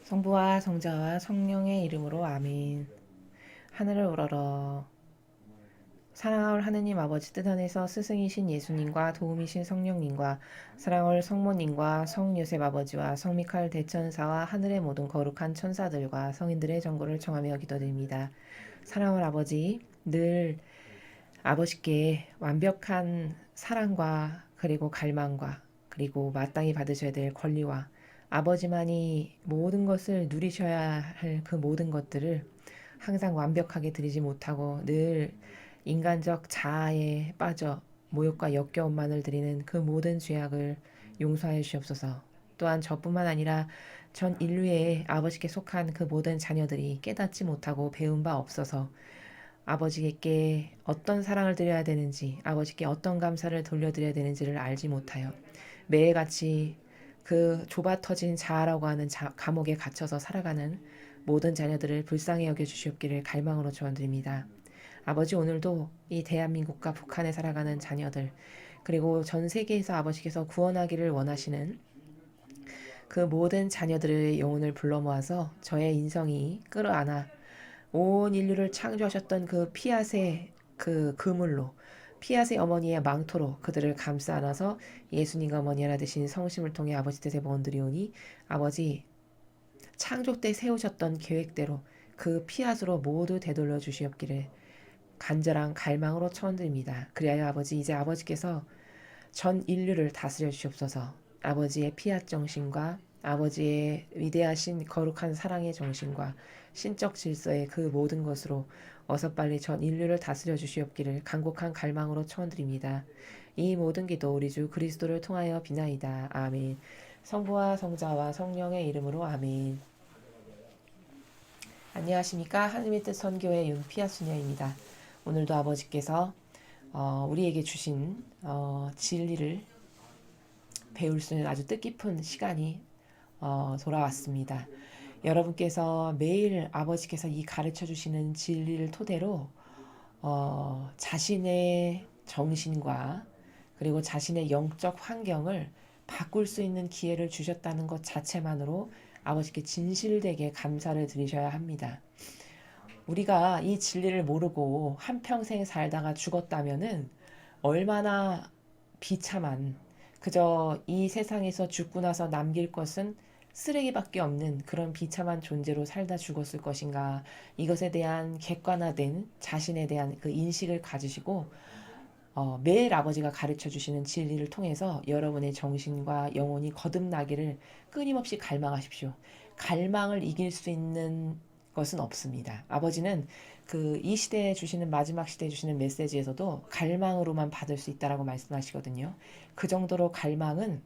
성부와 성자와 성령의 이름으로 아멘. 하늘을 우러러 사랑할 하느님 아버지 뜻 안에서 스승이신 예수님과 도움이신 성령님과 사랑할 성모님과 성요셉 아버지와 성미칼 대천사와 하늘의 모든 거룩한 천사들과 성인들의 전거를 청하며 기도드립니다. 사랑할 아버지, 늘 아버지께 완벽한 사랑과 그리고 갈망과 그리고 마땅히 받으셔야 될 권리와 아버지만이 모든 것을 누리셔야 할 그 모든 것들을 항상 완벽하게 드리지 못하고 늘 인간적 자아에 빠져 모욕과 역겨움만을 드리는 그 모든 죄악을 용서하여 주시옵소서. 또한 저뿐만 아니라 전 인류의 아버지께 속한 그 모든 자녀들이 깨닫지 못하고 배운 바 없어서 아버지께 어떤 사랑을 드려야 되는지, 아버지께 어떤 감사를 돌려드려야 되는지를 알지 못하여 매일같이 그 좁아 터진 자아라고 하는 감옥에 갇혀서 살아가는 모든 자녀들을 불쌍히 여겨주시옵기를 갈망으로 축원드립니다. 아버지, 오늘도 이 대한민국과 북한에 살아가는 자녀들, 그리고 전 세계에서 아버지께서 구원하기를 원하시는 그 모든 자녀들의 영혼을 불러 모아서 저의 인성이 끌어안아 온 인류를 창조하셨던 그 피앗의 그 그물로, 피앗의 어머니의 망토로 그들을 감싸 안아서 예수님과 어머니 하나 되신 성심을 통해 아버지 뜻에 모은드리오니, 아버지 창조 때 세우셨던 계획대로 그 피앗으로 모두 되돌려 주시옵기를 간절한 갈망으로 청원드립니다. 그리하여 아버지, 이제 아버지께서 전 인류를 다스려 주시옵소서. 아버지의 피앗 정신과 아버지의 위대하신 거룩한 사랑의 정신과 신적 질서의 그 모든 것으로 어서 빨리 전 인류를 다스려 주시옵기를 간곡한 갈망으로 청원드립니다. 이 모든 기도 우리 주 그리스도를 통하여 비나이다. 아멘. 성부와 성자와 성령의 이름으로 아멘. 안녕하십니까. 하느님의 뜻 선교회 윤피아 수녀입니다. 오늘도 아버지께서 우리에게 주신 진리를 배울 수 있는 아주 뜻깊은 시간이 돌아왔습니다. 여러분께서 매일 아버지께서 이 가르쳐 주시는 진리를 토대로 자신의 정신과 그리고 자신의 영적 환경을 바꿀 수 있는 기회를 주셨다는 것 자체만으로 아버지께 진실되게 감사를 드리셔야 합니다. 우리가 이 진리를 모르고 한평생 살다가 죽었다면은 얼마나 비참한, 그저 이 세상에서 죽고 나서 남길 것은 쓰레기밖에 없는 그런 비참한 존재로 살다 죽었을 것인가. 이것에 대한 객관화된 자신에 대한 그 인식을 가지시고 매일 아버지가 가르쳐 주시는 진리를 통해서 여러분의 정신과 영혼이 거듭나기를 끊임없이 갈망하십시오. 갈망을 이길 수 있는 것은 없습니다. 아버지는 그 이 시대에 주시는 마지막 시대에 주시는 메시지에서도 갈망으로만 받을 수 있다라고 말씀하시거든요. 그 정도로 갈망은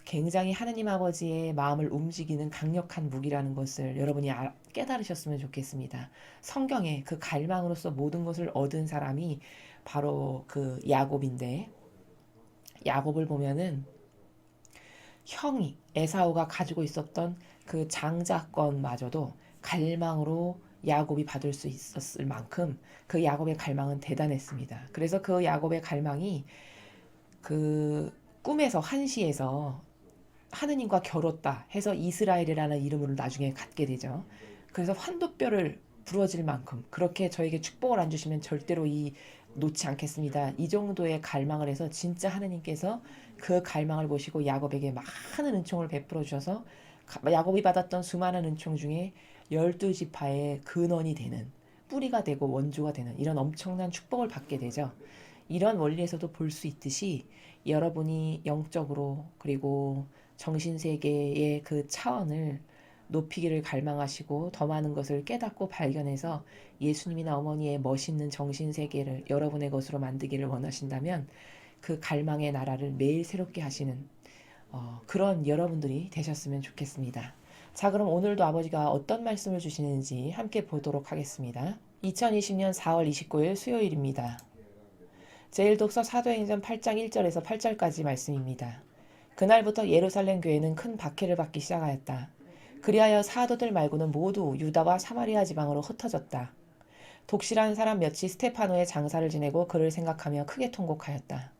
굉장히 하느님 아버지의 마음을 움직이는 강력한 무기라는 것을 여러분이 깨달으셨으면 좋겠습니다. 성경에 그 갈망으로서 모든 것을 얻은 사람이 바로 그 야곱인데, 야곱을 보면은 형이 에사우가 가지고 있었던 그 장자권마저도 갈망으로 야곱이 받을 수 있었을 만큼 그 야곱의 갈망은 대단했습니다. 그래서 그 야곱의 갈망이 그 꿈에서 한시에서 하느님과 겨뤘다 해서 이스라엘이라는 이름으로 나중에 갖게 되죠. 그래서 환도뼈를 부러질 만큼 그렇게 저에게 축복을 안 주시면 절대로 놓지 않겠습니다. 이 정도의 갈망을 해서 진짜 하느님께서 그 갈망을 보시고 야곱에게 많은 은총을 베풀어 주셔서 야곱이 받았던 수많은 은총 중에 12지파의 근원이 되는, 뿌리가 되고 원조가 되는 이런 엄청난 축복을 받게 되죠. 이런 원리에서도 볼 수 있듯이 여러분이 영적으로 그리고 정신세계의 그 차원을 높이기를 갈망하시고 더 많은 것을 깨닫고 발견해서 예수님이나 어머니의 멋있는 정신세계를 여러분의 것으로 만들기를 원하신다면 그 갈망의 나라를 매일 새롭게 하시는 그런 여러분들이 되셨으면 좋겠습니다. 자, 그럼 오늘도 아버지가 어떤 말씀을 주시는지 함께 보도록 하겠습니다. 2020년 4월 29일 수요일입니다. 제1독서 사도행전 8장 1절에서 8절까지 말씀입니다. 그날부터 예루살렘 교회는 큰 박해를 받기 시작하였다. 그리하여 사도들 말고는 모두 유다와 사마리아 지방으로 흩어졌다. 독실한 사람 몇이 스테파노의 장사를 지내고 그를 생각하며 크게 통곡하였다.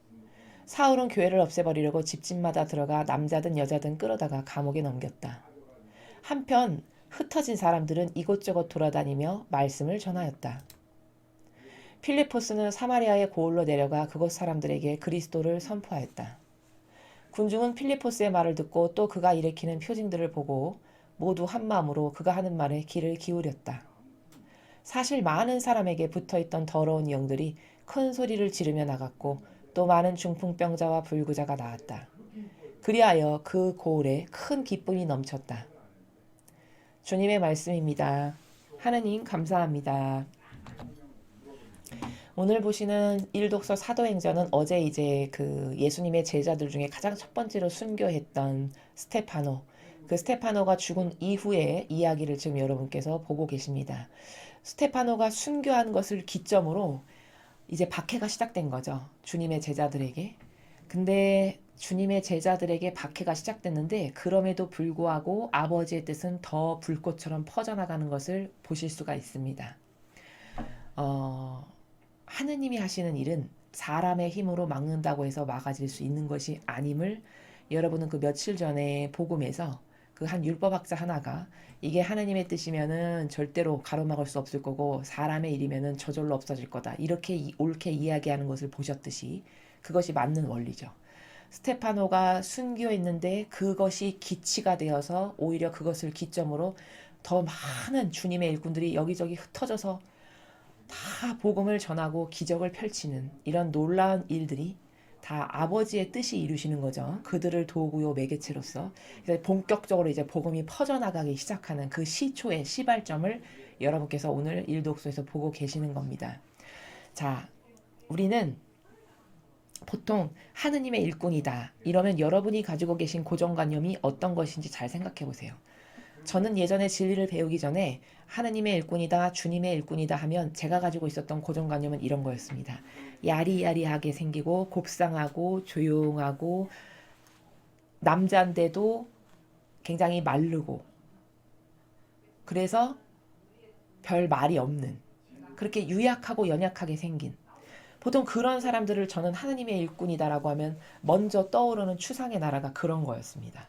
사울은 교회를 없애버리려고 집집마다 들어가 남자든 여자든 끌어다가 감옥에 넘겼다. 한편 흩어진 사람들은 이곳저곳 돌아다니며 말씀을 전하였다. 필리포스는 사마리아의 고을로 내려가 그곳 사람들에게 그리스도를 선포하였다. 군중은 필리포스의 말을 듣고 또 그가 일으키는 표징들을 보고 모두 한마음으로 그가 하는 말에 귀를 기울였다. 사실 많은 사람에게 붙어있던 더러운 영들이 큰 소리를 지르며 나갔고 또 많은 중풍병자와 불구자가 나왔다. 그리하여 그 고을에 큰 기쁨이 넘쳤다. 주님의 말씀입니다. 하느님 감사합니다. 오늘 보시는 일독서 사도행전은 어제 이제 그 예수님의 제자들 중에 가장 첫 번째로 순교했던 스테파노, 그 스테파노가 죽은 이후의 이야기를 지금 여러분께서 보고 계십니다. 스테파노가 순교한 것을 기점으로 이제 박해가 시작된 거죠. 주님의 제자들에게. 근데 주님의 제자들에게 박해가 시작됐는데 그럼에도 불구하고 아버지의 뜻은 더 불꽃처럼 퍼져나가는 것을 보실 수가 있습니다. 하느님이 하시는 일은 사람의 힘으로 막는다고 해서 막아질 수 있는 것이 아님을 여러분은 그 며칠 전에 복음에서 그 한 율법학자 하나가 이게 하느님의 뜻이면은 절대로 가로막을 수 없을 거고 사람의 일이면은 저절로 없어질 거다. 이렇게 옳게 이야기하는 것을 보셨듯이 그것이 맞는 원리죠. 스테파노가 순교했는데 그것이 기치가 되어서 오히려 그것을 기점으로 더 많은 주님의 일꾼들이 여기저기 흩어져서 다 복음을 전하고 기적을 펼치는 이런 놀라운 일들이 다 아버지의 뜻이 이루시는 거죠. 그들을 도구요 매개체로서 본격적으로 이제 복음이 퍼져나가기 시작하는 그 시초의 시발점을 여러분께서 오늘 일독서에서 보고 계시는 겁니다. 자, 우리는 보통 하느님의 일꾼이다 이러면 여러분이 가지고 계신 고정관념이 어떤 것인지 잘 생각해 보세요. 저는 예전에 진리를 배우기 전에 하느님의 일꾼이다, 주님의 일꾼이다 하면 제가 가지고 있었던 고정관념은 이런 거였습니다. 야리야리하게 생기고 곱상하고 조용하고 남자인데도 굉장히 마르고 그래서 별 말이 없는 그렇게 유약하고 연약하게 생긴 보통 그런 사람들을 저는 하느님의 일꾼이다라고 하면 먼저 떠오르는 추상의 나라가 그런 거였습니다.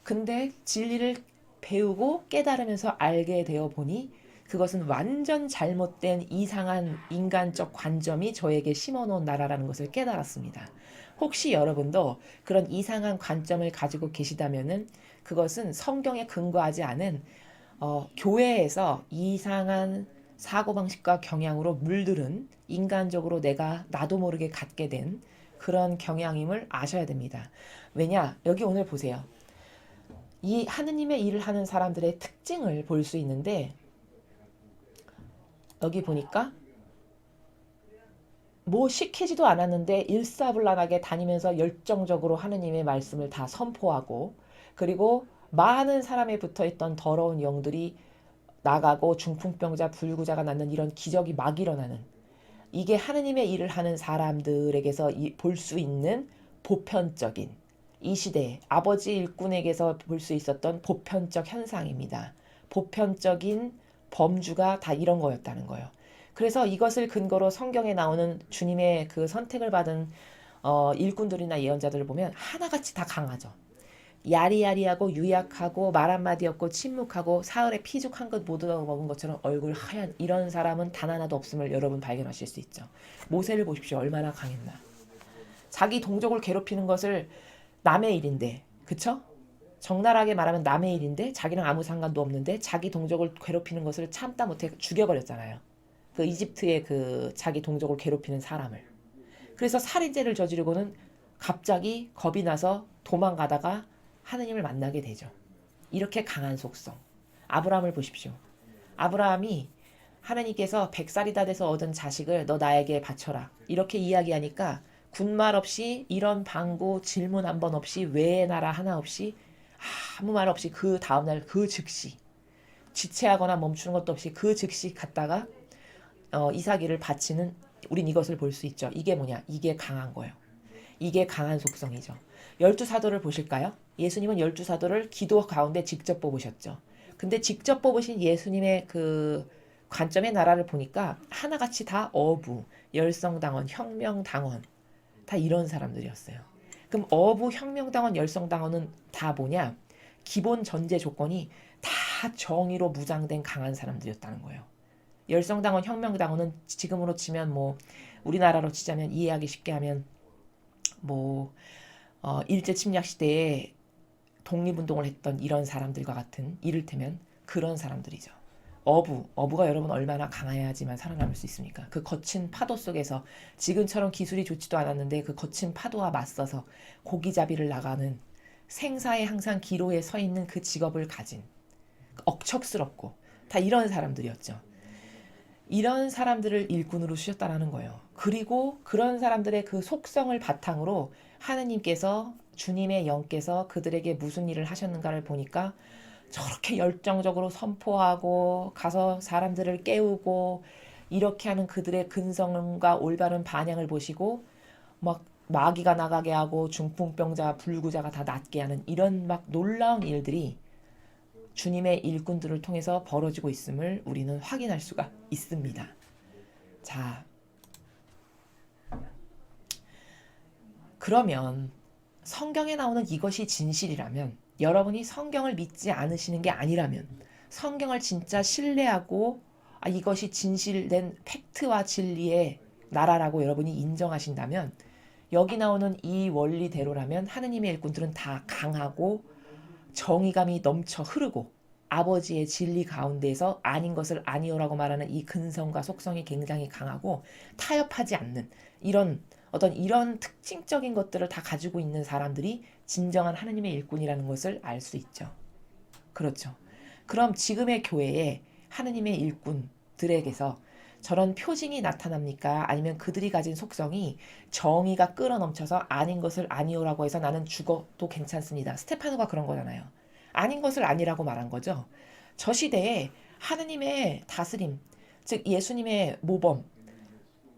근데 진리를 배우고 깨달으면서 알게 되어 보니 그것은 완전 잘못된 이상한 인간적 관점이 저에게 심어놓은 나라라는 것을 깨달았습니다. 혹시 여러분도 그런 이상한 관점을 가지고 계시다면은 그것은 성경에 근거하지 않은 교회에서 이상한 사고방식과 경향으로 물들은 인간적으로 내가 나도 모르게 갖게 된 그런 경향임을 아셔야 됩니다. 왜냐? 여기 오늘 보세요. 이 하느님의 일을 하는 사람들의 특징을 볼 수 있는데 여기 보니까 뭐 시키지도 않았는데 일사불란하게 다니면서 열정적으로 하느님의 말씀을 다 선포하고 그리고 많은 사람에 붙어있던 더러운 영들이 나가고 중풍병자 불구자가 낫는 이런 기적이 막 일어나는 이게 하느님의 일을 하는 사람들에게서 볼 수 있는 보편적인 이 시대에 아버지 일꾼에게서 볼 수 있었던 보편적 현상입니다. 보편적인 범주가 다 이런 거였다는 거예요. 그래서 이것을 근거로 성경에 나오는 주님의 그 선택을 받은 일꾼들이나 예언자들을 보면 하나같이 다 강하죠. 야리야리하고 유약하고 말 한마디 없고 침묵하고 사흘에 피죽 한 것 못 얻어먹은 것처럼 얼굴 하얀 이런 사람은 단 하나도 없음을 여러분 발견하실 수 있죠. 모세를 보십시오. 얼마나 강했나. 자기 동족을 괴롭히는 것을 남의 일인데 그쵸? 적나라하게 말하면 남의 일인데 자기랑 아무 상관도 없는데 자기 동족을 괴롭히는 것을 참다 못해 죽여버렸잖아요. 그 이집트의 그 자기 동족을 괴롭히는 사람을. 그래서 살인죄를 저지르고는 갑자기 겁이 나서 도망가다가 하느님을 만나게 되죠. 이렇게 강한 속성. 아브라함을 보십시오. 아브라함이 하느님께서 100살이 다 돼서 얻은 자식을 너 나에게 바쳐라. 이렇게 이야기하니까 군말 없이 이런 방구 질문 한 번 없이 왜 나라 하나 없이 아무 말 없이 그 다음날 그 즉시 지체하거나 멈추는 것도 없이 그 즉시 갔다가 이삭이를 바치는 우린 이것을 볼 수 있죠. 이게 뭐냐? 이게 강한 거예요. 이게 강한 속성이죠. 12사도를 보실까요? 예수님은 12사도를 기도 가운데 직접 뽑으셨죠. 근데 직접 뽑으신 예수님의 그 관점의 나라를 보니까 하나같이 다 어부, 열성당원, 혁명당원 다 이런 사람들이었어요. 그럼 어부, 혁명당원, 열성당원은 다 뭐냐? 기본 전제 조건이 다 정의로 무장된 강한 사람들이었다는 거예요. 열성당원, 혁명당원은 지금으로 치면 뭐 우리나라로 치자면 이해하기 쉽게 하면 뭐 일제 침략 시대에 독립운동을 했던 이런 사람들과 같은 이를테면 그런 사람들이죠. 어부가 여러분 얼마나 강해야지만 살아남을 수 있습니까? 그 거친 파도 속에서 지금처럼 기술이 좋지도 않았는데 그 거친 파도와 맞서서 고기잡이를 나가는 생사에 항상 기로에 서 있는 그 직업을 가진 억척스럽고 다 이런 사람들이었죠. 이런 사람들을 일꾼으로 쓰셨다라는 거예요. 그리고 그런 사람들의 그 속성을 바탕으로 하느님께서 주님의 영께서 그들에게 무슨 일을 하셨는가를 보니까 저렇게 열정적으로 선포하고 가서 사람들을 깨우고 이렇게 하는 그들의 근성과 올바른 반향을 보시고 막 마귀가 나가게 하고 중풍병자, 불구자가 다 낫게 하는 이런 막 놀라운 일들이 주님의 일꾼들을 통해서 벌어지고 있음을 우리는 확인할 수가 있습니다. 자, 그러면 성경에 나오는 이것이 진실이라면 여러분이 성경을 믿지 않으시는 게 아니라면 성경을 진짜 신뢰하고 이것이 진실된 팩트와 진리의 나라라고 여러분이 인정하신다면 여기 나오는 이 원리대로라면 하느님의 일꾼들은 다 강하고 정의감이 넘쳐 흐르고 아버지의 진리 가운데에서 아닌 것을 아니오라고 말하는 이 근성과 속성이 굉장히 강하고 타협하지 않는 이런 특징적인 것들을 다 가지고 있는 사람들이 진정한 하느님의 일꾼이라는 것을 알 수 있죠. 그렇죠. 그럼 지금의 교회에 하느님의 일꾼들에게서 저런 표징이 나타납니까? 아니면 그들이 가진 속성이 정의가 끌어넘쳐서 아닌 것을 아니오라고 해서 나는 죽어도 괜찮습니다. 스테파노가 그런 거잖아요. 아닌 것을 아니라고 말한 거죠. 저 시대에 하느님의 다스림, 즉 예수님의 모범,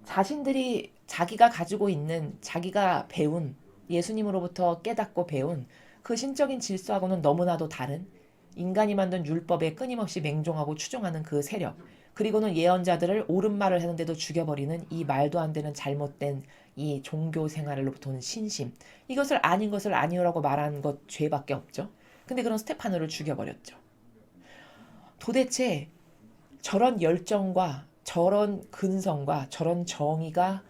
자신들이 자기가 가지고 있는 자기가 배운 예수님으로부터 깨닫고 배운 그 신적인 질서하고는 너무나도 다른 인간이 만든 율법에 끊임없이 맹종하고 추종하는 그 세력, 그리고는 예언자들을 옳은 말을 하는데도 죽여버리는 이 말도 안 되는 잘못된 이 종교 생활로부터는 신심, 이것을 아닌 것을 아니오라고 말한 것 죄밖에 없죠. 근데 그런 스테파노를 죽여버렸죠. 도대체 저런 열정과 저런 근성과 저런 정의가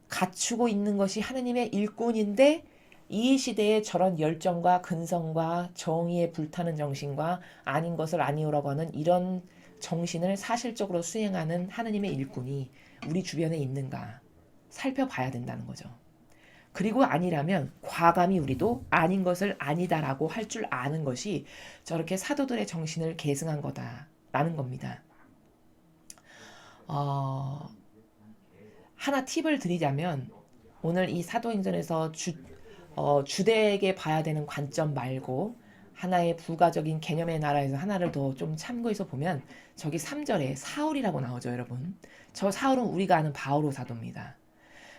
갖추고 있는 것이 하느님의 일꾼인데 이 시대에 저런 열정과 근성과 정의에 불타는 정신과 아닌 것을 아니오라고 하는 이런 정신을 사실적으로 수행하는 하느님의 일꾼이 우리 주변에 있는가 살펴봐야 된다는 거죠. 그리고 아니라면 과감히 우리도 아닌 것을 아니다라고 할 줄 아는 것이 저렇게 사도들의 정신을 계승한 거다라는 겁니다. 하나 팁을 드리자면 오늘 이 사도행전에서 주되게 봐야 되는 관점 말고 하나의 부가적인 개념의 나라에서 하나를 더 좀 참고해서 보면 저기 3절에 사울이라고 나오죠, 여러분. 저 사울은 우리가 아는 바오로 사도입니다.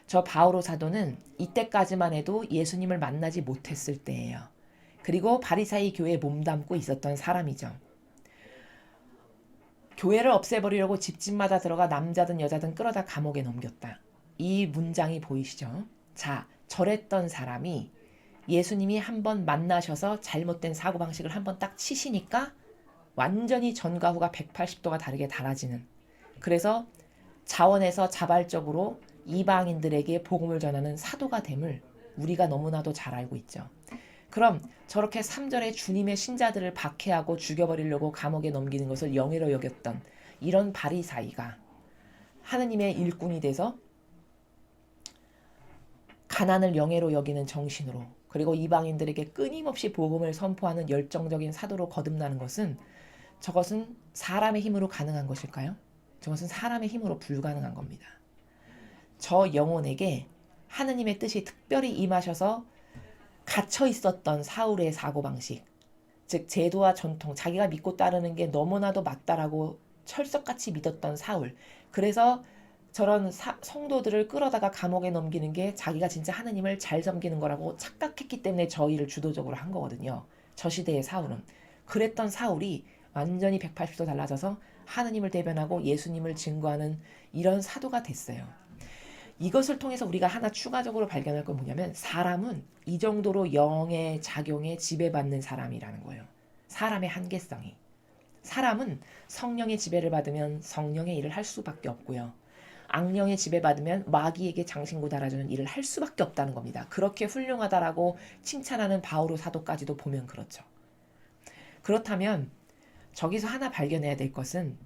저 바오로 사도는 이때까지만 해도 예수님을 만나지 못했을 때예요. 그리고 바리사이 교회에 몸담고 있었던 사람이죠. 교회를 없애버리려고 집집마다 들어가 남자든 여자든 끌어다 감옥에 넘겼다. 이 문장이 보이시죠? 자, 저랬던 사람이 예수님이 한번 만나셔서 잘못된 사고방식을 한번 딱 치시니까 완전히 전과 후가 180도가 다르게 달라지는, 그래서 자원에서 자발적으로 이방인들에게 복음을 전하는 사도가 됨을 우리가 너무나도 잘 알고 있죠. 그럼 저렇게 3절에 주님의 신자들을 박해하고 죽여버리려고 감옥에 넘기는 것을 영예로 여겼던 이런 바리사이가 하느님의 일꾼이 돼서 가난을 영예로 여기는 정신으로, 그리고 이방인들에게 끊임없이 복음을 선포하는 열정적인 사도로 거듭나는 것은, 저것은 사람의 힘으로 가능한 것일까요? 저것은 사람의 힘으로 불가능한 겁니다. 저 영혼에게 하느님의 뜻이 특별히 임하셔서 갇혀 있었던 사울의 사고방식, 즉 제도와 전통, 자기가 믿고 따르는 게 너무나도 맞다라고 철석같이 믿었던 사울, 그래서 저런 성도들을 끌어다가 감옥에 넘기는 게 자기가 진짜 하느님을 잘 섬기는 거라고 착각했기 때문에 저 일을 주도적으로 한 거거든요. 저 시대의 사울은. 그랬던 사울이 완전히 180도 달라져서 하느님을 대변하고 예수님을 증거하는 이런 사도가 됐어요. 이것을 통해서 우리가 하나 추가적으로 발견할 건 뭐냐면 사람은 이 정도로 영의 작용에 지배받는 사람이라는 거예요. 사람의 한계성이. 사람은 성령의 지배를 받으면 성령의 일을 할 수밖에 없고요. 악령의 지배받으면 마귀에게 장신구 달아주는 일을 할 수밖에 없다는 겁니다. 그렇게 훌륭하다라고 칭찬하는 바오로 사도까지도 보면 그렇죠. 그렇다면 저기서 하나 발견해야 될 것은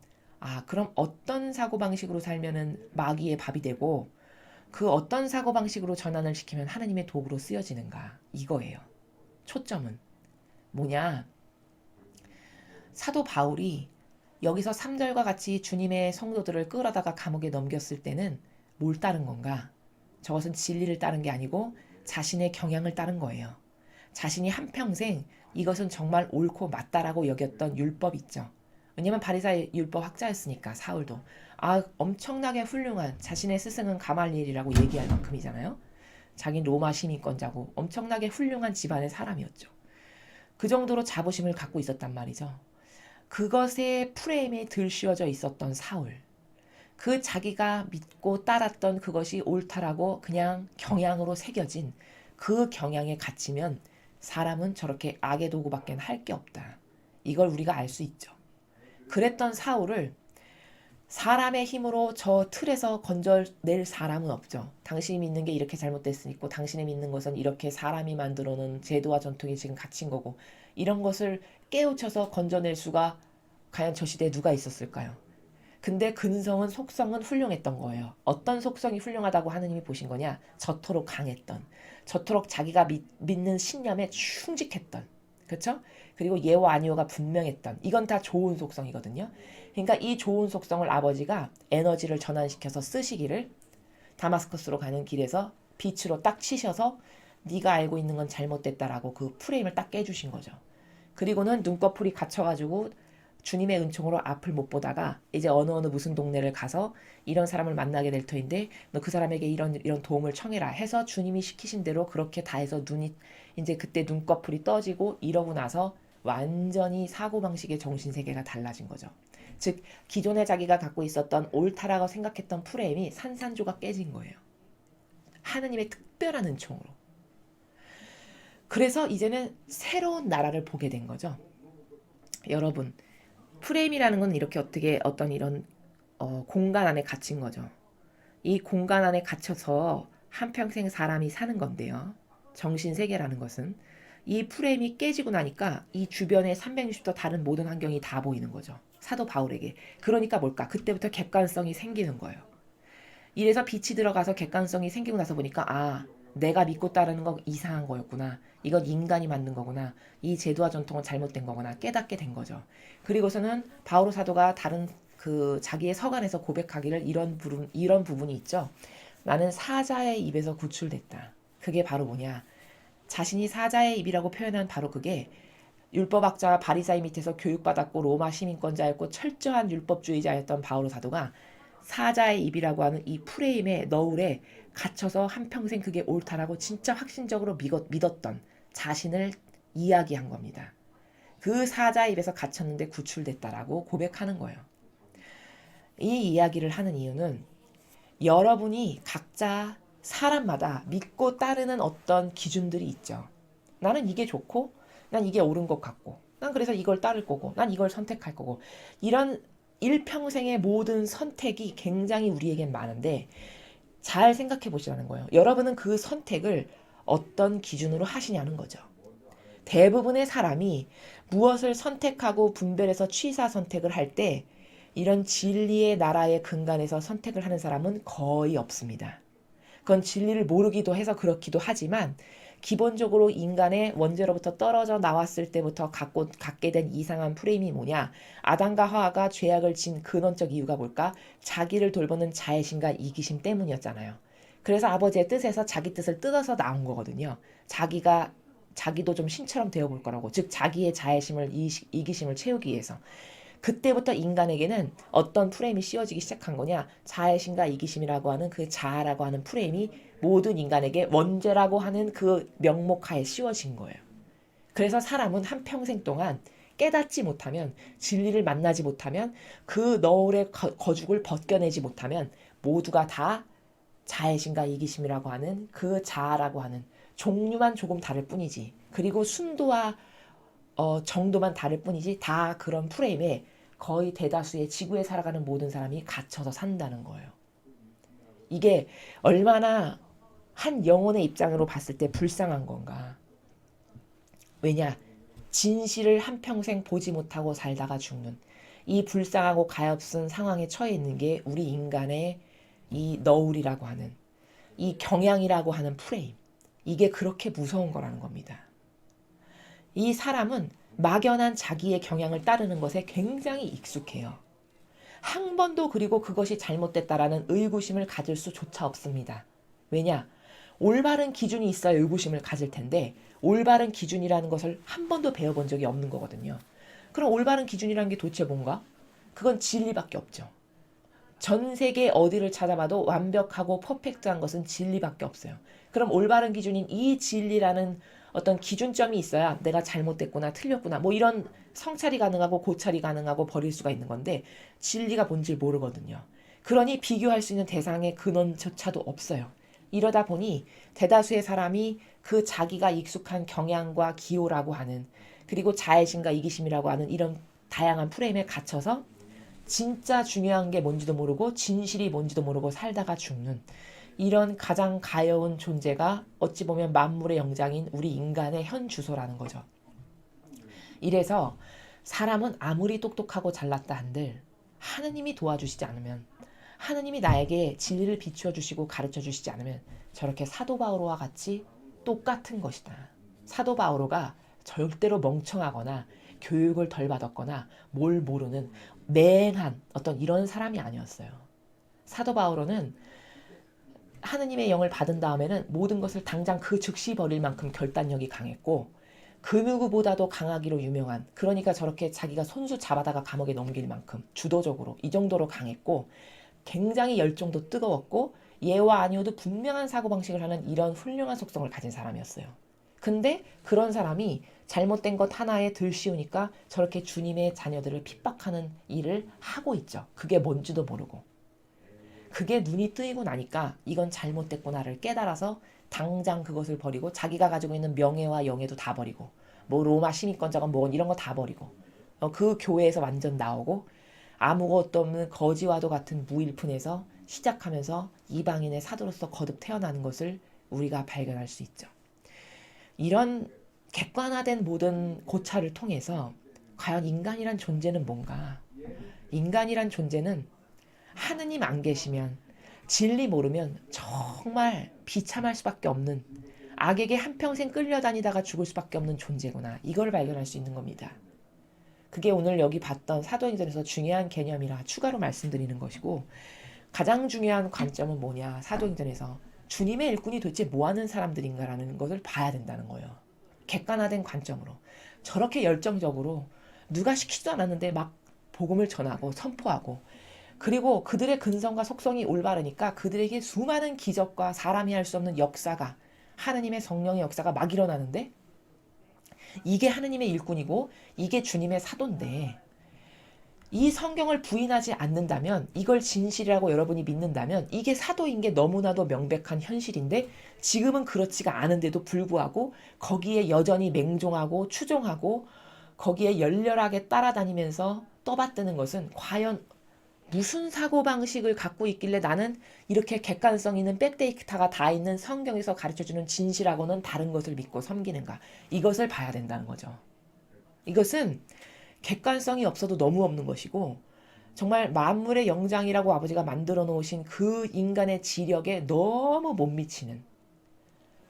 그럼 어떤 사고방식으로 살면은 마귀의 밥이 되고 그 어떤 사고방식으로 전환을 시키면 하나님의 도구로 쓰여지는가 이거예요. 초점은 뭐냐? 사도 바울이 여기서 3절과 같이 주님의 성도들을 끌어다가 감옥에 넘겼을 때는 뭘 따른 건가? 저것은 진리를 따른 게 아니고 자신의 경향을 따른 거예요. 자신이 한평생 이것은 정말 옳고 맞다라고 여겼던 율법 있죠. 왜냐면 바리사의 율법 학자였으니까 사울도 엄청나게 훌륭한 자신의 스승은 가말리엘이라고 얘기할 만큼이잖아요. 자긴 로마 시민권자고 엄청나게 훌륭한 집안의 사람이었죠. 그 정도로 자부심을 갖고 있었단 말이죠. 그것의 프레임에 들씌워져 있었던 사울. 그 자기가 믿고 따랐던 그것이 옳다라고 그냥 경향으로 새겨진 그 경향에 갇히면 사람은 저렇게 악의 도구밖에 할 게 없다. 이걸 우리가 알 수 있죠. 그랬던 사울을 사람의 힘으로 저 틀에서 건져낼 사람은 없죠. 당신이 믿는 게 이렇게 잘못됐으니까 당신이 믿는 것은 이렇게 사람이 만들어 놓은 제도와 전통이 지금 갇힌 거고 이런 것을 깨우쳐서 건져낼 수가 과연 저 시대에 누가 있었을까요? 근데 근성은 속성은 훌륭했던 거예요. 어떤 속성이 훌륭하다고 하느님이 보신 거냐? 저토록 강했던, 저토록 자기가 믿는 신념에 충직했던, 그렇죠? 그리고 예와 아니오가 분명했던, 이건 다 좋은 속성이거든요. 그러니까 이 좋은 속성을 아버지가 에너지를 전환시켜서 쓰시기를 다마스커스로 가는 길에서 빛으로 딱 치셔서 네가 알고 있는 건 잘못됐다라고 그 프레임을 딱 깨주신 거죠. 그리고는 눈꺼풀이 갇혀가지고 주님의 은총으로 앞을 못 보다가 이제 어느 무슨 동네를 가서 이런 사람을 만나게 될 터인데 너 그 사람에게 이런 도움을 청해라 해서 주님이 시키신 대로 그렇게 다 해서 눈이 이제 그때 눈꺼풀이 떠지고 이러고 나서 완전히 사고방식의 정신세계가 달라진 거죠. 즉 기존에 자기가 갖고 있었던 옳다라고 생각했던 프레임이 산산조각 깨진 거예요. 하느님의 특별한 은총으로. 그래서 이제는 새로운 나라를 보게 된 거죠. 여러분 프레임이라는 건 이렇게 어떤 이런 공간 안에 갇힌 거죠. 이 공간 안에 갇혀서 한평생 사람이 사는 건데요. 정신세계라는 것은 이 프레임이 깨지고 나니까 이 주변의 360도 다른 모든 환경이 다 보이는 거죠. 사도 바울에게. 그러니까 뭘까? 그때부터 객관성이 생기는 거예요. 이래서 빛이 들어가서 객관성이 생기고 나서 보니까 내가 믿고 따르는 거 이상한 거였구나. 이건 인간이 만든 거구나. 이 제도와 전통은 잘못된 거구나. 깨닫게 된 거죠. 그리고서는 바오로 사도가 다른 그 자기의 서간에서 고백하기를 이런 부분이 있죠. 나는 사자의 입에서 구출됐다. 그게 바로 뭐냐? 자신이 사자의 입이라고 표현한 바로 그게 율법학자 바리사이 밑에서 교육받았고 로마 시민권자였고 철저한 율법주의자였던 바오로 사도가 사자의 입이라고 하는 이 프레임의 너울에 갇혀서 한평생 그게 옳다라고 진짜 확신적으로 믿었던 자신을 이야기한 겁니다. 그 사자의 입에서 갇혔는데 구출됐다라고 고백하는 거예요. 이 이야기를 하는 이유는 여러분이 각자 사람마다 믿고 따르는 어떤 기준들이 있죠. 나는 이게 좋고 난 이게 옳은 것 같고 난 그래서 이걸 따를 거고 난 이걸 선택할 거고 이런 일평생의 모든 선택이 굉장히 우리에겐 많은데 잘 생각해 보시라는 거예요. 여러분은 그 선택을 어떤 기준으로 하시냐는 거죠. 대부분의 사람이 무엇을 선택하고 분별해서 취사 선택을 할 때 이런 진리의 나라의 근간에서 선택을 하는 사람은 거의 없습니다. 그건 진리를 모르기도 해서 그렇기도 하지만 기본적으로 인간의 원죄로부터 떨어져 나왔을 때부터 갖게 된 이상한 프레임이 뭐냐? 아담과 하와가 죄악을 진 근원적 이유가 뭘까? 자기를 돌보는 자애심과 이기심 때문이었잖아요. 그래서 아버지의 뜻에서 자기 뜻을 뜯어서 나온 거거든요. 자기도 좀 신처럼 되어볼 거라고. 즉 자기의 자애심을 이기심을 채우기 위해서. 그때부터 인간에게는 어떤 프레임이 씌워지기 시작한 거냐? 자애심과 이기심이라고 하는 그 자아라고 하는 프레임이 모든 인간에게 원죄라고 하는 그 명목하에 씌워진 거예요. 그래서 사람은 한평생 동안 깨닫지 못하면, 진리를 만나지 못하면, 그 너울의 거죽을 벗겨내지 못하면 모두가 다 자애심과 이기심이라고 하는 그 자아라고 하는 종류만 조금 다를 뿐이지. 그리고 순도와 정도만 다를 뿐이지 다 그런 프레임에 거의 대다수의 지구에 살아가는 모든 사람이 갇혀서 산다는 거예요. 이게 얼마나 한 영혼의 입장으로 봤을 때 불쌍한 건가. 왜냐? 진실을 한평생 보지 못하고 살다가 죽는 이 불쌍하고 가엾은 상황에 처해 있는 게 우리 인간의 이 너울이라고 하는 이 경향이라고 하는 프레임. 이게 그렇게 무서운 거라는 겁니다. 이 사람은 막연한 자기의 경향을 따르는 것에 굉장히 익숙해요. 한 번도 그리고 그것이 잘못됐다라는 의구심을 가질 수조차 없습니다. 왜냐? 올바른 기준이 있어야 의구심을 가질 텐데 올바른 기준이라는 것을 한 번도 배워본 적이 없는 거거든요. 그럼 올바른 기준이라는 게 도대체 뭔가? 그건 진리밖에 없죠. 전 세계 어디를 찾아봐도 완벽하고 퍼펙트한 것은 진리밖에 없어요. 그럼 올바른 기준인 이 진리라는 어떤 기준점이 있어야 내가 잘못됐구나, 틀렸구나, 뭐 이런 성찰이 가능하고 고찰이 가능하고 버릴 수가 있는 건데 진리가 뭔지 모르거든요. 그러니 비교할 수 있는 대상의 근원조차도 없어요. 이러다 보니 대다수의 사람이 그 자기가 익숙한 경향과 기호라고 하는 그리고 자애심과 이기심이라고 하는 이런 다양한 프레임에 갇혀서 진짜 중요한 게 뭔지도 모르고 진실이 뭔지도 모르고 살다가 죽는 이런 가장 가여운 존재가 어찌 보면 만물의 영장인 우리 인간의 현 주소라는 거죠. 이래서 사람은 아무리 똑똑하고 잘났다 한들 하느님이 도와주시지 않으면 하느님이 나에게 진리를 비추어 주시고 가르쳐 주시지 않으면 저렇게 사도 바오로와 같이 똑같은 것이다. 사도 바오로가 절대로 멍청하거나 교육을 덜 받았거나 뭘 모르는 맹한 어떤 이런 사람이 아니었어요. 사도 바오로는 하느님의 영을 받은 다음에는 모든 것을 당장 그 즉시 버릴 만큼 결단력이 강했고 그 누구보다도 강하기로 유명한 그러니까 저렇게 자기가 손수 잡아다가 감옥에 넘길 만큼 주도적으로 이 정도로 강했고 굉장히 열정도 뜨거웠고 예와 아니오도 분명한 사고방식을 하는 이런 훌륭한 속성을 가진 사람이었어요. 근데 그런 사람이 잘못된 것 하나에 들씌우니까 저렇게 주님의 자녀들을 핍박하는 일을 하고 있죠. 그게 뭔지도 모르고. 그게 눈이 뜨이고 나니까 이건 잘못됐구나를 깨달아서 당장 그것을 버리고 자기가 가지고 있는 명예와 영예도 다 버리고 뭐 로마 시민권자건 뭐건 이런 거 다 버리고 그 교회에서 완전 나오고 아무것도 없는 거지와도 같은 무일푼에서 시작하면서 이방인의 사도로서 거듭 태어나는 것을 우리가 발견할 수 있죠. 이런 객관화된 모든 고찰을 통해서 과연 인간이란 존재는 뭔가? 인간이란 존재는 하느님 안 계시면 진리 모르면 정말 비참할 수밖에 없는 악에게 한평생 끌려다니다가 죽을 수밖에 없는 존재구나. 이걸 발견할 수 있는 겁니다. 그게 오늘 여기 봤던 사도행전에서 중요한 개념이라 추가로 말씀드리는 것이고 가장 중요한 관점은 뭐냐. 사도행전에서 주님의 일꾼이 도대체 뭐하는 사람들인가라는 것을 봐야 된다는 거예요. 객관화된 관점으로. 저렇게 열정적으로 누가 시키지도 않았는데 막 복음을 전하고 선포하고 그리고 그들의 근성과 속성이 올바르니까 그들에게 수많은 기적과 사람이 할 수 없는 역사가 하느님의 성령의 역사가 막 일어나는데 이게 하느님의 일꾼이고 이게 주님의 사도인데 이 성경을 부인하지 않는다면 이걸 진실이라고 여러분이 믿는다면 이게 사도인 게 너무나도 명백한 현실인데 지금은 그렇지가 않은데도 불구하고 거기에 여전히 맹종하고 추종하고 거기에 열렬하게 따라다니면서 떠받드는 것은 과연 무슨 사고방식을 갖고 있길래 나는 이렇게 객관성 있는 백데이터가 다 있는 성경에서 가르쳐주는 진실하고는 다른 것을 믿고 섬기는가. 이것을 봐야 된다는 거죠. 이것은 객관성이 없어도 너무 없는 것이고 정말 만물의 영장이라고 아버지가 만들어 놓으신 그 인간의 지력에 너무 못 미치는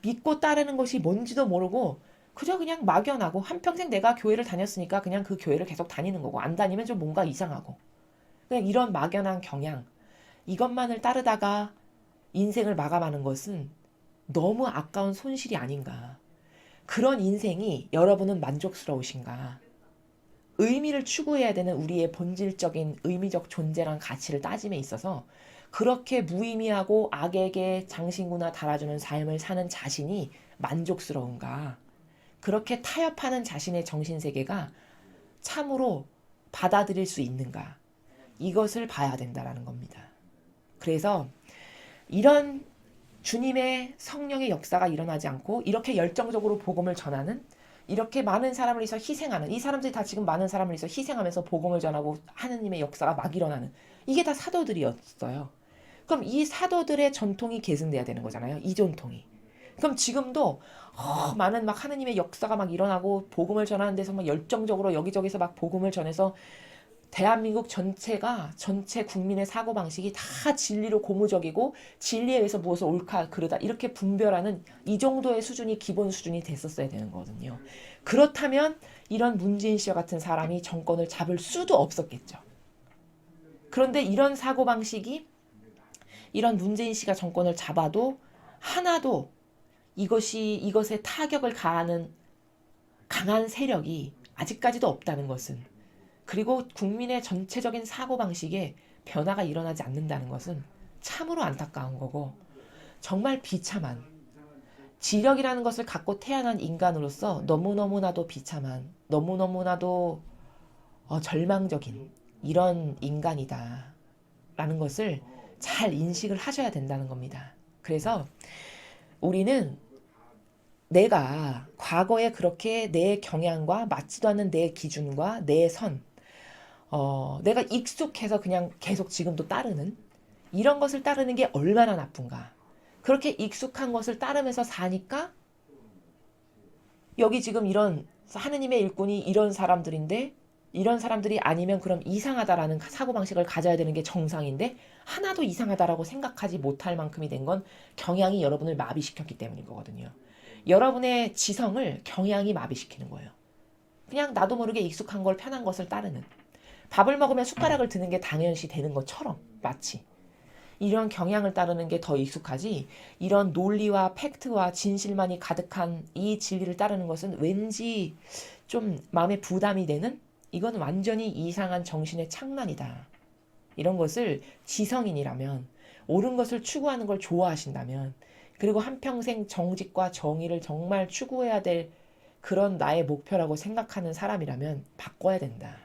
믿고 따르는 것이 뭔지도 모르고 그저 그냥 막연하고 한평생 내가 교회를 다녔으니까 그냥 그 교회를 계속 다니는 거고 안 다니면 좀 뭔가 이상하고 그냥 이런 막연한 경향 이것만을 따르다가 인생을 마감하는 것은 너무 아까운 손실이 아닌가. 그런 인생이 여러분은 만족스러우신가. 의미를 추구해야 되는 우리의 본질적인 의미적 존재란 가치를 따짐에 있어서 그렇게 무의미하고 악에게 장신구나 달아주는 삶을 사는 자신이 만족스러운가. 그렇게 타협하는 자신의 정신세계가 참으로 받아들일 수 있는가. 이것을 봐야 된다라는 겁니다. 그래서 이런 주님의 성령의 역사가 일어나지 않고 이렇게 열정적으로 복음을 전하는, 이렇게 많은 사람을 위해서 희생하는, 이 사람들이 다 지금 많은 사람을 위해서 희생하면서 복음을 전하고 하느님의 역사가 막 일어나는, 이게 다 사도들이었어요. 그럼 이 사도들의 전통이 계승돼야 되는 거잖아요. 이 전통이. 그럼 지금도 많은 막 하느님의 역사가 막 일어나고 복음을 전하는 데서 막 열정적으로 여기저기서 막 복음을 전해서 대한민국 전체가, 전체 국민의 사고방식이 다 진리로 고무적이고 진리에 의해서 무엇을 옳다 그르다 이렇게 분별하는 이 정도의 수준이 기본 수준이 됐었어야 되는 거거든요. 그렇다면 이런 문재인 씨와 같은 사람이 정권을 잡을 수도 없었겠죠. 그런데 이런 사고방식이, 이런 문재인 씨가 정권을 잡아도 하나도 이것에 타격을 가하는 강한 세력이 아직까지도 없다는 것은, 그리고 국민의 전체적인 사고방식에 변화가 일어나지 않는다는 것은 참으로 안타까운 거고, 정말 비참한, 지력이라는 것을 갖고 태어난 인간으로서 너무너무나도 비참한, 너무너무나도 절망적인 이런 인간이다 라는 것을 잘 인식을 하셔야 된다는 겁니다. 그래서 우리는 내가 과거에 그렇게 내 경향과 맞지도 않는 내 기준과 내 선, 내가 익숙해서 그냥 계속 지금도 따르는 이런 것을 따르는 게 얼마나 나쁜가. 그렇게 익숙한 것을 따르면서 사니까 여기 지금 이런 하느님의 일꾼이 이런 사람들인데, 이런 사람들이 아니면 그럼 이상하다라는 사고방식을 가져야 되는 게 정상인데 하나도 이상하다라고 생각하지 못할 만큼이 된 건 경향이 여러분을 마비시켰기 때문인 거거든요. 여러분의 지성을 경향이 마비시키는 거예요. 그냥 나도 모르게 익숙한 걸, 편한 것을 따르는, 밥을 먹으면 숟가락을 드는 게 당연시 되는 것처럼 마치 이런 경향을 따르는 게 더 익숙하지, 이런 논리와 팩트와 진실만이 가득한 이 진리를 따르는 것은 왠지 좀 마음에 부담이 되는, 이건 완전히 이상한 정신의 창난이다. 이런 것을 지성인이라면, 옳은 것을 추구하는 걸 좋아하신다면, 그리고 한평생 정직과 정의를 정말 추구해야 될 그런 나의 목표라고 생각하는 사람이라면 바꿔야 된다.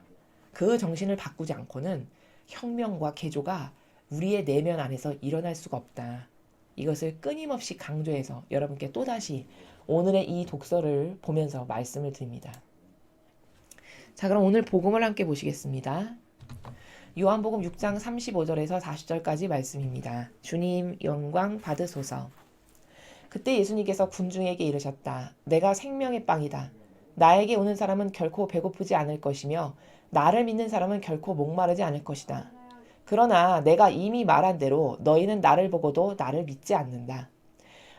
그 정신을 바꾸지 않고는 혁명과 개조가 우리의 내면 안에서 일어날 수가 없다. 이것을 끊임없이 강조해서 여러분께 또다시 오늘의 이 독서를 보면서 말씀을 드립니다. 자, 그럼 오늘 복음을 함께 보시겠습니다. 요한복음 6장 35절에서 40절까지 말씀입니다. 주님 영광 받으소서. 그때 예수님께서 군중에게 이르셨다. 내가 생명의 빵이다. 나에게 오는 사람은 결코 배고프지 않을 것이며 나를 믿는 사람은 결코 목마르지 않을 것이다. 그러나 내가 이미 말한 대로 너희는 나를 보고도 나를 믿지 않는다.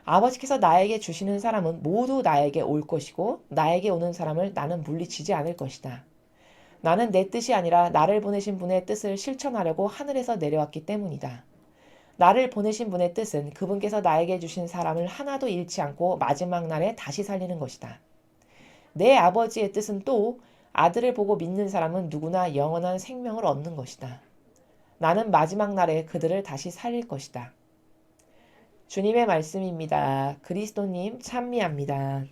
아버지께서 나에게 주시는 사람은 모두 나에게 올 것이고 나에게 오는 사람을 나는 물리치지 않을 것이다. 나는 내 뜻이 아니라 나를 보내신 분의 뜻을 실천하려고 하늘에서 내려왔기 때문이다. 나를 보내신 분의 뜻은 그분께서 나에게 주신 사람을 하나도 잃지 않고 마지막 날에 다시 살리는 것이다. 내 아버지의 뜻은 또 아들을 보고 믿는 사람은 누구나 영원한 생명을 얻는 것이다. 나는 마지막 날에 그들을 다시 살릴 것이다. 주님의 말씀입니다. 그리스도님 찬미합니다.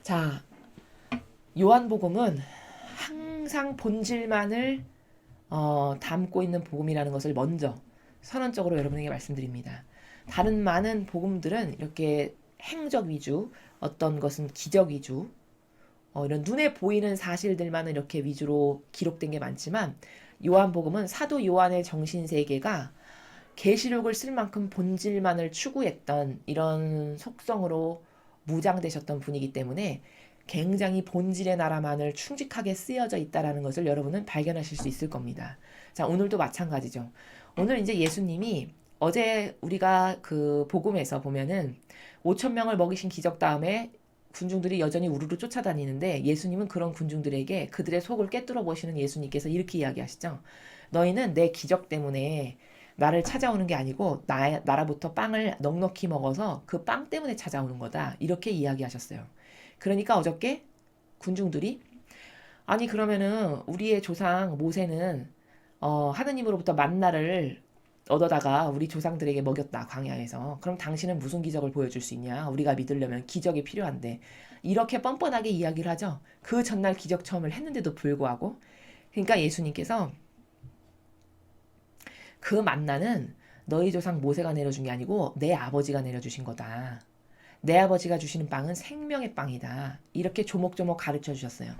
자, 요한복음은 항상 본질만을 담고 있는 복음이라는 것을 먼저 선언적으로 여러분에게 말씀드립니다. 다른 많은 복음들은 이렇게 행적 위주, 어떤 것은 기적 위주, 이런 눈에 보이는 사실들만 이렇게 위주로 기록된 게 많지만 요한복음은 사도 요한의 정신세계가 계시록을 쓸 만큼 본질만을 추구했던 이런 속성으로 무장되셨던 분이기 때문에 굉장히 본질의 나라만을 충직하게 쓰여져 있다는 것을 여러분은 발견하실 수 있을 겁니다. 자, 오늘도 마찬가지죠. 오늘 이제 예수님이 어제 우리가 그 복음에서 보면은 5,000명을 먹이신 기적 다음에 군중들이 여전히 우르르 쫓아다니는데 예수님은 그런 군중들에게 그들의 속을 꿰뚫어 보시는 예수님께서 이렇게 이야기하시죠. 너희는 내 기적 때문에 나를 찾아오는 게 아니고 나라부터 빵을 넉넉히 먹어서 그 빵 때문에 찾아오는 거다. 이렇게 이야기하셨어요. 그러니까 어저께 군중들이 아니 그러면은 우리의 조상 모세는 하느님으로부터 만나를 얻어다가 우리 조상들에게 먹였다 광야에서. 그럼 당신은 무슨 기적을 보여줄 수 있냐? 우리가 믿으려면 기적이 필요한데. 이렇게 뻔뻔하게 이야기를 하죠. 그 전날 기적 체험을 했는데도 불구하고. 그러니까 예수님께서 그 만나는 너희 조상 모세가 내려준 게 아니고 내 아버지가 내려주신 거다. 내 아버지가 주시는 빵은 생명의 빵이다. 이렇게 조목조목 가르쳐 주셨어요.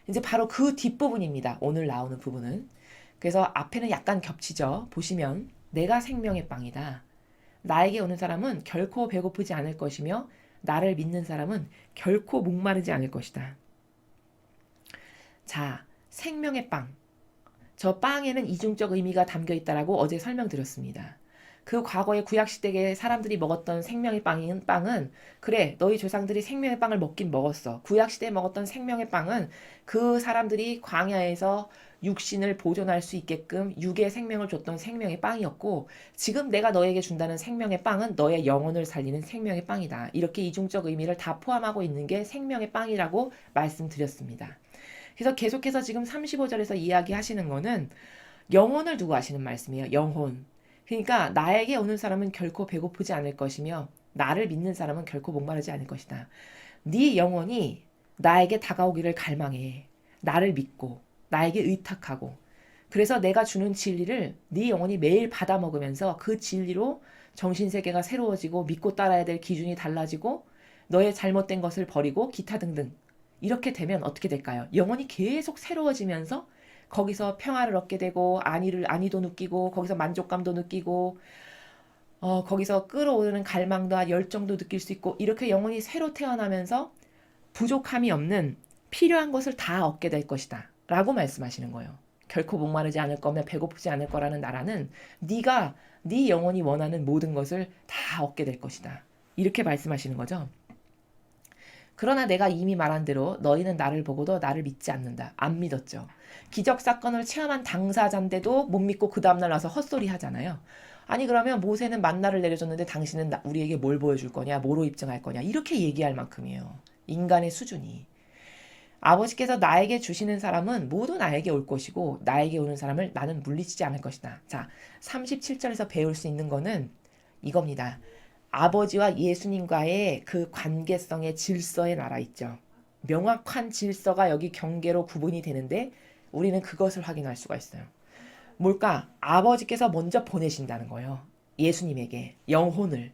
이제 바로 그 뒷부분입니다. 오늘 나오는 부분은. 그래서 앞에는 약간 겹치죠. 보시면 내가 생명의 빵이다. 나에게 오는 사람은 결코 배고프지 않을 것이며 나를 믿는 사람은 결코 목마르지 않을 것이다. 자, 생명의 빵. 저 빵에는 이중적 의미가 담겨 있다라고 어제 설명드렸습니다. 그 과거의 구약시대에 사람들이 먹었던 생명의 빵은 그래 너희 조상들이 생명의 빵을 먹긴 먹었어. 구약시대에 먹었던 생명의 빵은 그 사람들이 광야에서 육신을 보존할 수 있게끔 육의 생명을 줬던 생명의 빵이었고 지금 내가 너에게 준다는 생명의 빵은 너의 영혼을 살리는 생명의 빵이다. 이렇게 이중적 의미를 다 포함하고 있는 게 생명의 빵이라고 말씀드렸습니다. 그래서 계속해서 지금 35절에서 이야기하시는 거는 영혼을 두고 하시는 말씀이에요. 영혼. 그러니까 나에게 오는 사람은 결코 배고프지 않을 것이며 나를 믿는 사람은 결코 목마르지 않을 것이다. 네 영혼이 나에게 다가오기를 갈망해. 나를 믿고 나에게 의탁하고 그래서 내가 주는 진리를 네 영혼이 매일 받아 먹으면서 그 진리로 정신세계가 새로워지고 믿고 따라야 될 기준이 달라지고 너의 잘못된 것을 버리고 기타 등등 이렇게 되면 어떻게 될까요? 영혼이 계속 새로워지면서 거기서 평화를 얻게 되고 안위도 느끼고 거기서 만족감도 느끼고 거기서 끌어오르는 갈망과 열정도 느낄 수 있고 이렇게 영혼이 새로 태어나면서 부족함이 없는 필요한 것을 다 얻게 될 것이다 라고 말씀하시는 거예요. 결코 목마르지 않을 거며 배고프지 않을 거라는 나라는 네가 네 영혼이 원하는 모든 것을 다 얻게 될 것이다. 이렇게 말씀하시는 거죠. 그러나 내가 이미 말한 대로 너희는 나를 보고도 나를 믿지 않는다. 안 믿었죠. 기적 사건을 체험한 당사자인데도 못 믿고 그 다음날 와서 헛소리 하잖아요. 아니 그러면 모세는 만나를 내려줬는데 당신은 우리에게 뭘 보여줄 거냐? 뭐로 입증할 거냐? 이렇게 얘기할 만큼이에요. 인간의 수준이. 아버지께서 나에게 주시는 사람은 모두 나에게 올 것이고 나에게 오는 사람을 나는 물리치지 않을 것이다. 자, 37절에서 배울 수 있는 거는 이겁니다. 아버지와 예수님과의 그 관계성의 질서의 나라 있죠. 명확한 질서가 여기 경계로 구분이 되는데 우리는 그것을 확인할 수가 있어요. 뭘까? 아버지께서 먼저 보내신다는 거예요. 예수님에게 영혼을.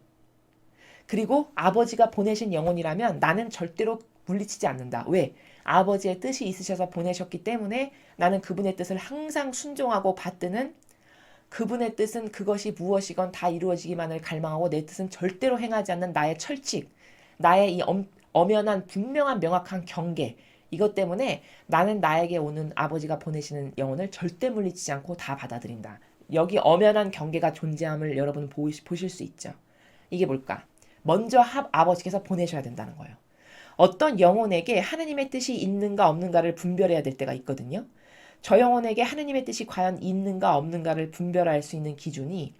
그리고 아버지가 보내신 영혼이라면 나는 절대로 물리치지 않는다. 왜? 아버지의 뜻이 있으셔서 보내셨기 때문에 나는 그분의 뜻을 항상 순종하고 받드는 그분의 뜻은 그것이 무엇이건 다 이루어지기만을 갈망하고 내 뜻은 절대로 행하지 않는 나의 철칙, 나의 이 엄연한 분명한 명확한 경계 이것 때문에 나는 나에게 오는 아버지가 보내시는 영혼을 절대 물리치지 않고 다 받아들인다. 여기 엄연한 경계가 존재함을 여러분 보실 수 있죠. 이게 뭘까? 먼저 아버지께서 보내셔야 된다는 거예요. 어떤 영혼에게 하느님의 뜻이 있는가 없는가를 분별해야 될 때가 있거든요. 저 영혼에게 하느님의 뜻이 과연 있는가 없는가를 분별할 수 있는 기준이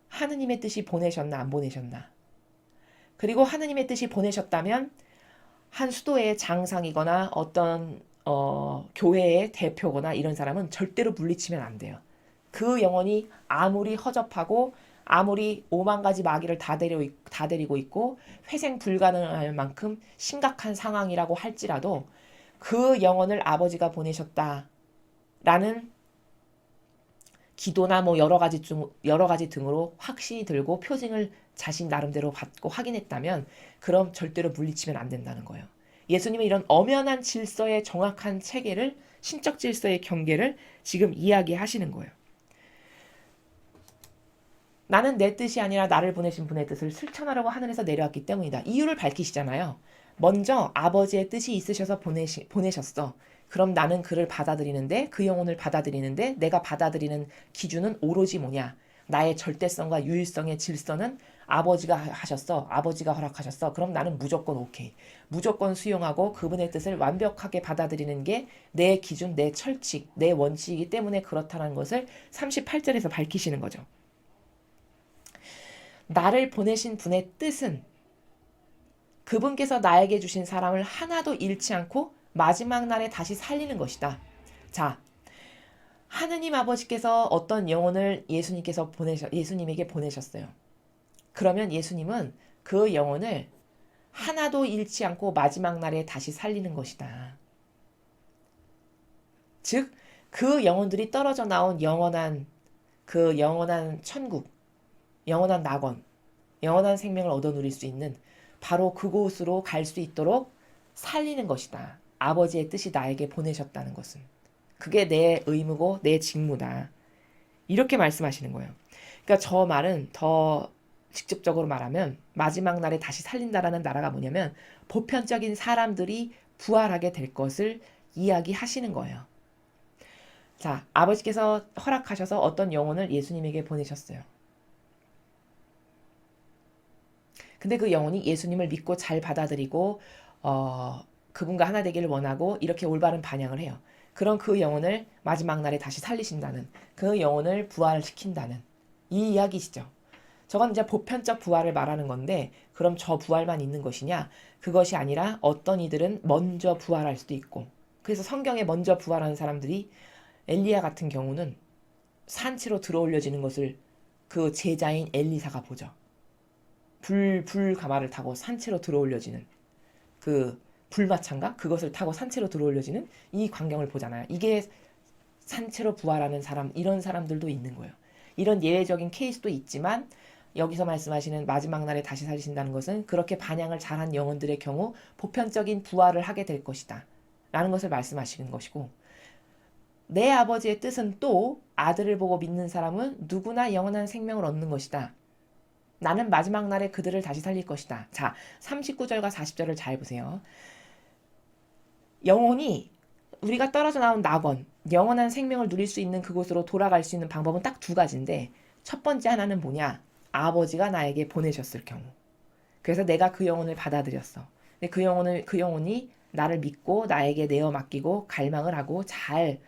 하느님의 뜻이 보내셨나 안 보내셨나. 그리고 하느님의 뜻이 보내셨다면 한 수도의 장상이거나 어떤 교회의 대표거나 이런 사람은 절대로 물리치면 안 돼요. 그 영혼이 아무리 허접하고 아무리 5만 가지 마귀를 다 데리고 있고 회생 불가능할 만큼 심각한 상황이라고 할지라도 그 영혼을 아버지가 보내셨다라는 기도나 여러 가지 등으로 확신이 들고 표징을 자신 나름대로 받고 확인했다면 그럼 절대로 물리치면 안 된다는 거예요. 예수님은 이런 엄연한 질서의 정확한 체계를 신적 질서의 경계를 지금 이야기하시는 거예요. 나는 내 뜻이 아니라 나를 보내신 분의 뜻을 실천하려고 하늘에서 내려왔기 때문이다. 이유를 밝히시잖아요. 먼저 아버지의 뜻이 있으셔서 보내셨어. 그럼 나는 그를 받아들이는데 그 영혼을 받아들이는데 내가 받아들이는 기준은 오로지 뭐냐. 나의 절대성과 유일성의 질서는 아버지가 하셨어. 아버지가 허락하셨어. 그럼 나는 무조건 오케이. 무조건 수용하고 그분의 뜻을 완벽하게 받아들이는 게 내 기준, 내 철칙, 내 원칙이기 때문에 그렇다는 것을 38절에서 밝히시는 거죠. 나를 보내신 분의 뜻은 그분께서 나에게 주신 사람을 하나도 잃지 않고 마지막 날에 다시 살리는 것이다. 자, 하느님 아버지께서 어떤 영혼을 예수님에게 보내셨어요. 그러면 예수님은 그 영혼을 하나도 잃지 않고 마지막 날에 다시 살리는 것이다. 즉, 그 영혼들이 떨어져 나온 영원한 그 영원한 천국, 영원한 낙원, 영원한 생명을 얻어 누릴 수 있는 바로 그곳으로 갈 수 있도록 살리는 것이다. 아버지의 뜻이 나에게 보내셨다는 것은. 그게 내 의무고 내 직무다. 이렇게 말씀하시는 거예요. 그러니까 저 말은 더 직접적으로 말하면 마지막 날에 다시 살린다라는 나라가 뭐냐면 보편적인 사람들이 부활하게 될 것을 이야기하시는 거예요. 자, 아버지께서 허락하셔서 어떤 영혼을 예수님에게 보내셨어요. 근데 그 영혼이 예수님을 믿고 잘 받아들이고 그분과 하나 되기를 원하고 이렇게 올바른 반영을 해요. 그럼 그 영혼을 마지막 날에 다시 살리신다는, 그 영혼을 부활시킨다는 이 이야기시죠. 저건 이제 보편적 부활을 말하는 건데 그럼 저 부활만 있는 것이냐? 그것이 아니라 어떤 이들은 먼저 부활할 수도 있고, 그래서 성경에 먼저 부활하는 사람들이 엘리야 같은 경우는 산채로 들어올려지는 것을 그 제자인 엘리사가 보죠. 불가마를 타고 산채로 들어올려지는 그 불마찬가? 그것을 타고 산채로 들어올려지는 이 광경을 보잖아요. 이게 산채로 부활하는 사람, 이런 사람들도 있는 거예요. 이런 예외적인 케이스도 있지만 여기서 말씀하시는 마지막 날에 다시 살리신다는 것은 그렇게 반향을 잘한 영혼들의 경우 보편적인 부활을 하게 될 것이다 라는 것을 말씀하시는 것이고, 내 아버지의 뜻은 또 아들을 보고 믿는 사람은 누구나 영원한 생명을 얻는 것이다. 나는 마지막 날에 그들을 다시 살릴 것이다. 자, 39절과 40절을 잘 보세요. 영혼이 우리가 떨어져 나온 낙원, 영원한 생명을 누릴 수 있는 그곳으로 돌아갈 수 있는 방법은 딱 두 가지인데, 첫 번째 하나는 뭐냐? 아버지가 나에게 보내셨을 경우. 그래서 내가 그 영혼을 받아들였어. 근데 그 영혼이 나를 믿고 나에게 내어 맡기고 갈망을 하고 잘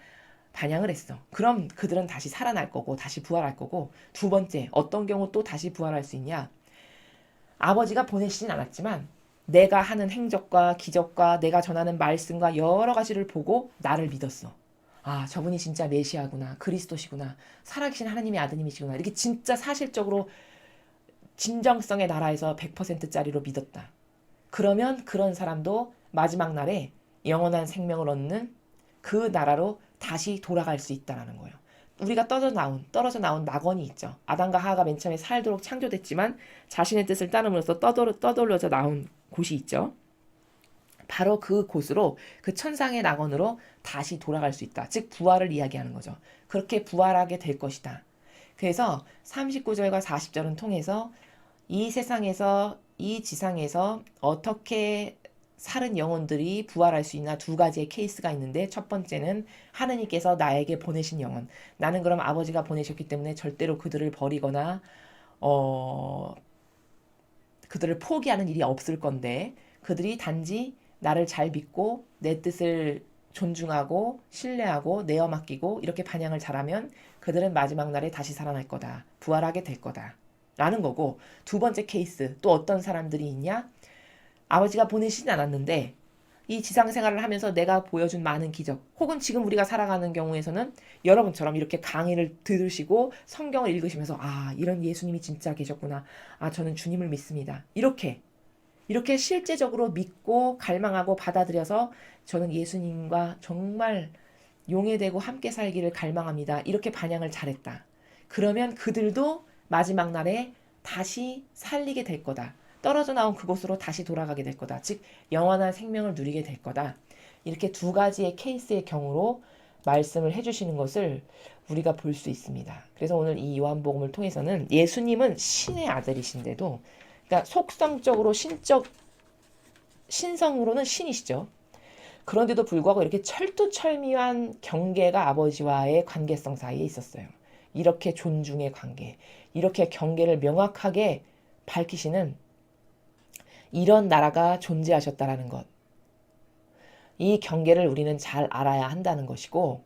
반영을 했어. 그럼 그들은 다시 살아날 거고 다시 부활할 거고, 두 번째, 어떤 경우 또 다시 부활할 수 있냐? 아버지가 보내시진 않았지만 내가 하는 행적과 기적과 내가 전하는 말씀과 여러 가지를 보고 나를 믿었어. 아, 저분이 진짜 메시아구나, 그리스도시구나, 살아계신 하나님의 아드님이시구나, 이렇게 진짜 사실적으로 진정성의 나라에서 100%짜리로 믿었다. 그러면 그런 사람도 마지막 날에 영원한 생명을 얻는 그 나라로 다시 돌아갈 수 있다는 거예요. 우리가 떨어져 나온 낙원이 있죠. 아담과 하와가 맨 처음에 살도록 창조됐지만 자신의 뜻을 따름으로써 떠돌려져 나온 곳이 있죠. 바로 그 곳으로, 그 천상의 낙원으로 다시 돌아갈 수 있다. 즉 부활을 이야기하는 거죠. 그렇게 부활하게 될 것이다. 그래서 39절과 40절은 통해서 이 세상에서, 이 지상에서 어떻게 살은 영혼들이 부활할 수 있나 두 가지의 케이스가 있는데, 첫 번째는 하느님께서 나에게 보내신 영혼. 나는 그럼 아버지가 보내셨기 때문에 절대로 그들을 버리거나 그들을 포기하는 일이 없을 건데, 그들이 단지 나를 잘 믿고 내 뜻을 존중하고 신뢰하고 내어 맡기고 이렇게 반영을 잘하면 그들은 마지막 날에 다시 살아날 거다. 부활하게 될 거다. 라는 거고, 두 번째 케이스, 또 어떤 사람들이 있냐? 아버지가 보내시진 않았는데 이 지상 생활을 하면서 내가 보여준 많은 기적, 혹은 지금 우리가 살아가는 경우에서는 여러분처럼 이렇게 강의를 들으시고 성경을 읽으시면서 아, 이런 예수님이 진짜 계셨구나, 아, 저는 주님을 믿습니다, 이렇게 실제적으로 믿고 갈망하고 받아들여서 저는 예수님과 정말 용해되고 함께 살기를 갈망합니다, 이렇게 반영을 잘했다. 그러면 그들도 마지막 날에 다시 살리게 될 거다. 떨어져 나온 그곳으로 다시 돌아가게 될 거다. 즉 영원한 생명을 누리게 될 거다. 이렇게 두 가지의 케이스의 경우로 말씀을 해주시는 것을 우리가 볼 수 있습니다. 그래서 오늘 이 요한복음을 통해서는 예수님은 신의 아들이신데도, 그러니까 속성적으로 신성으로는 신이시죠. 그런데도 불구하고 이렇게 철두철미한 경계가 아버지와의 관계성 사이에 있었어요. 이렇게 존중의 관계, 이렇게 경계를 명확하게 밝히시는 이런 나라가 존재하셨다라는 것. 이 경계를 우리는 잘 알아야 한다는 것이고,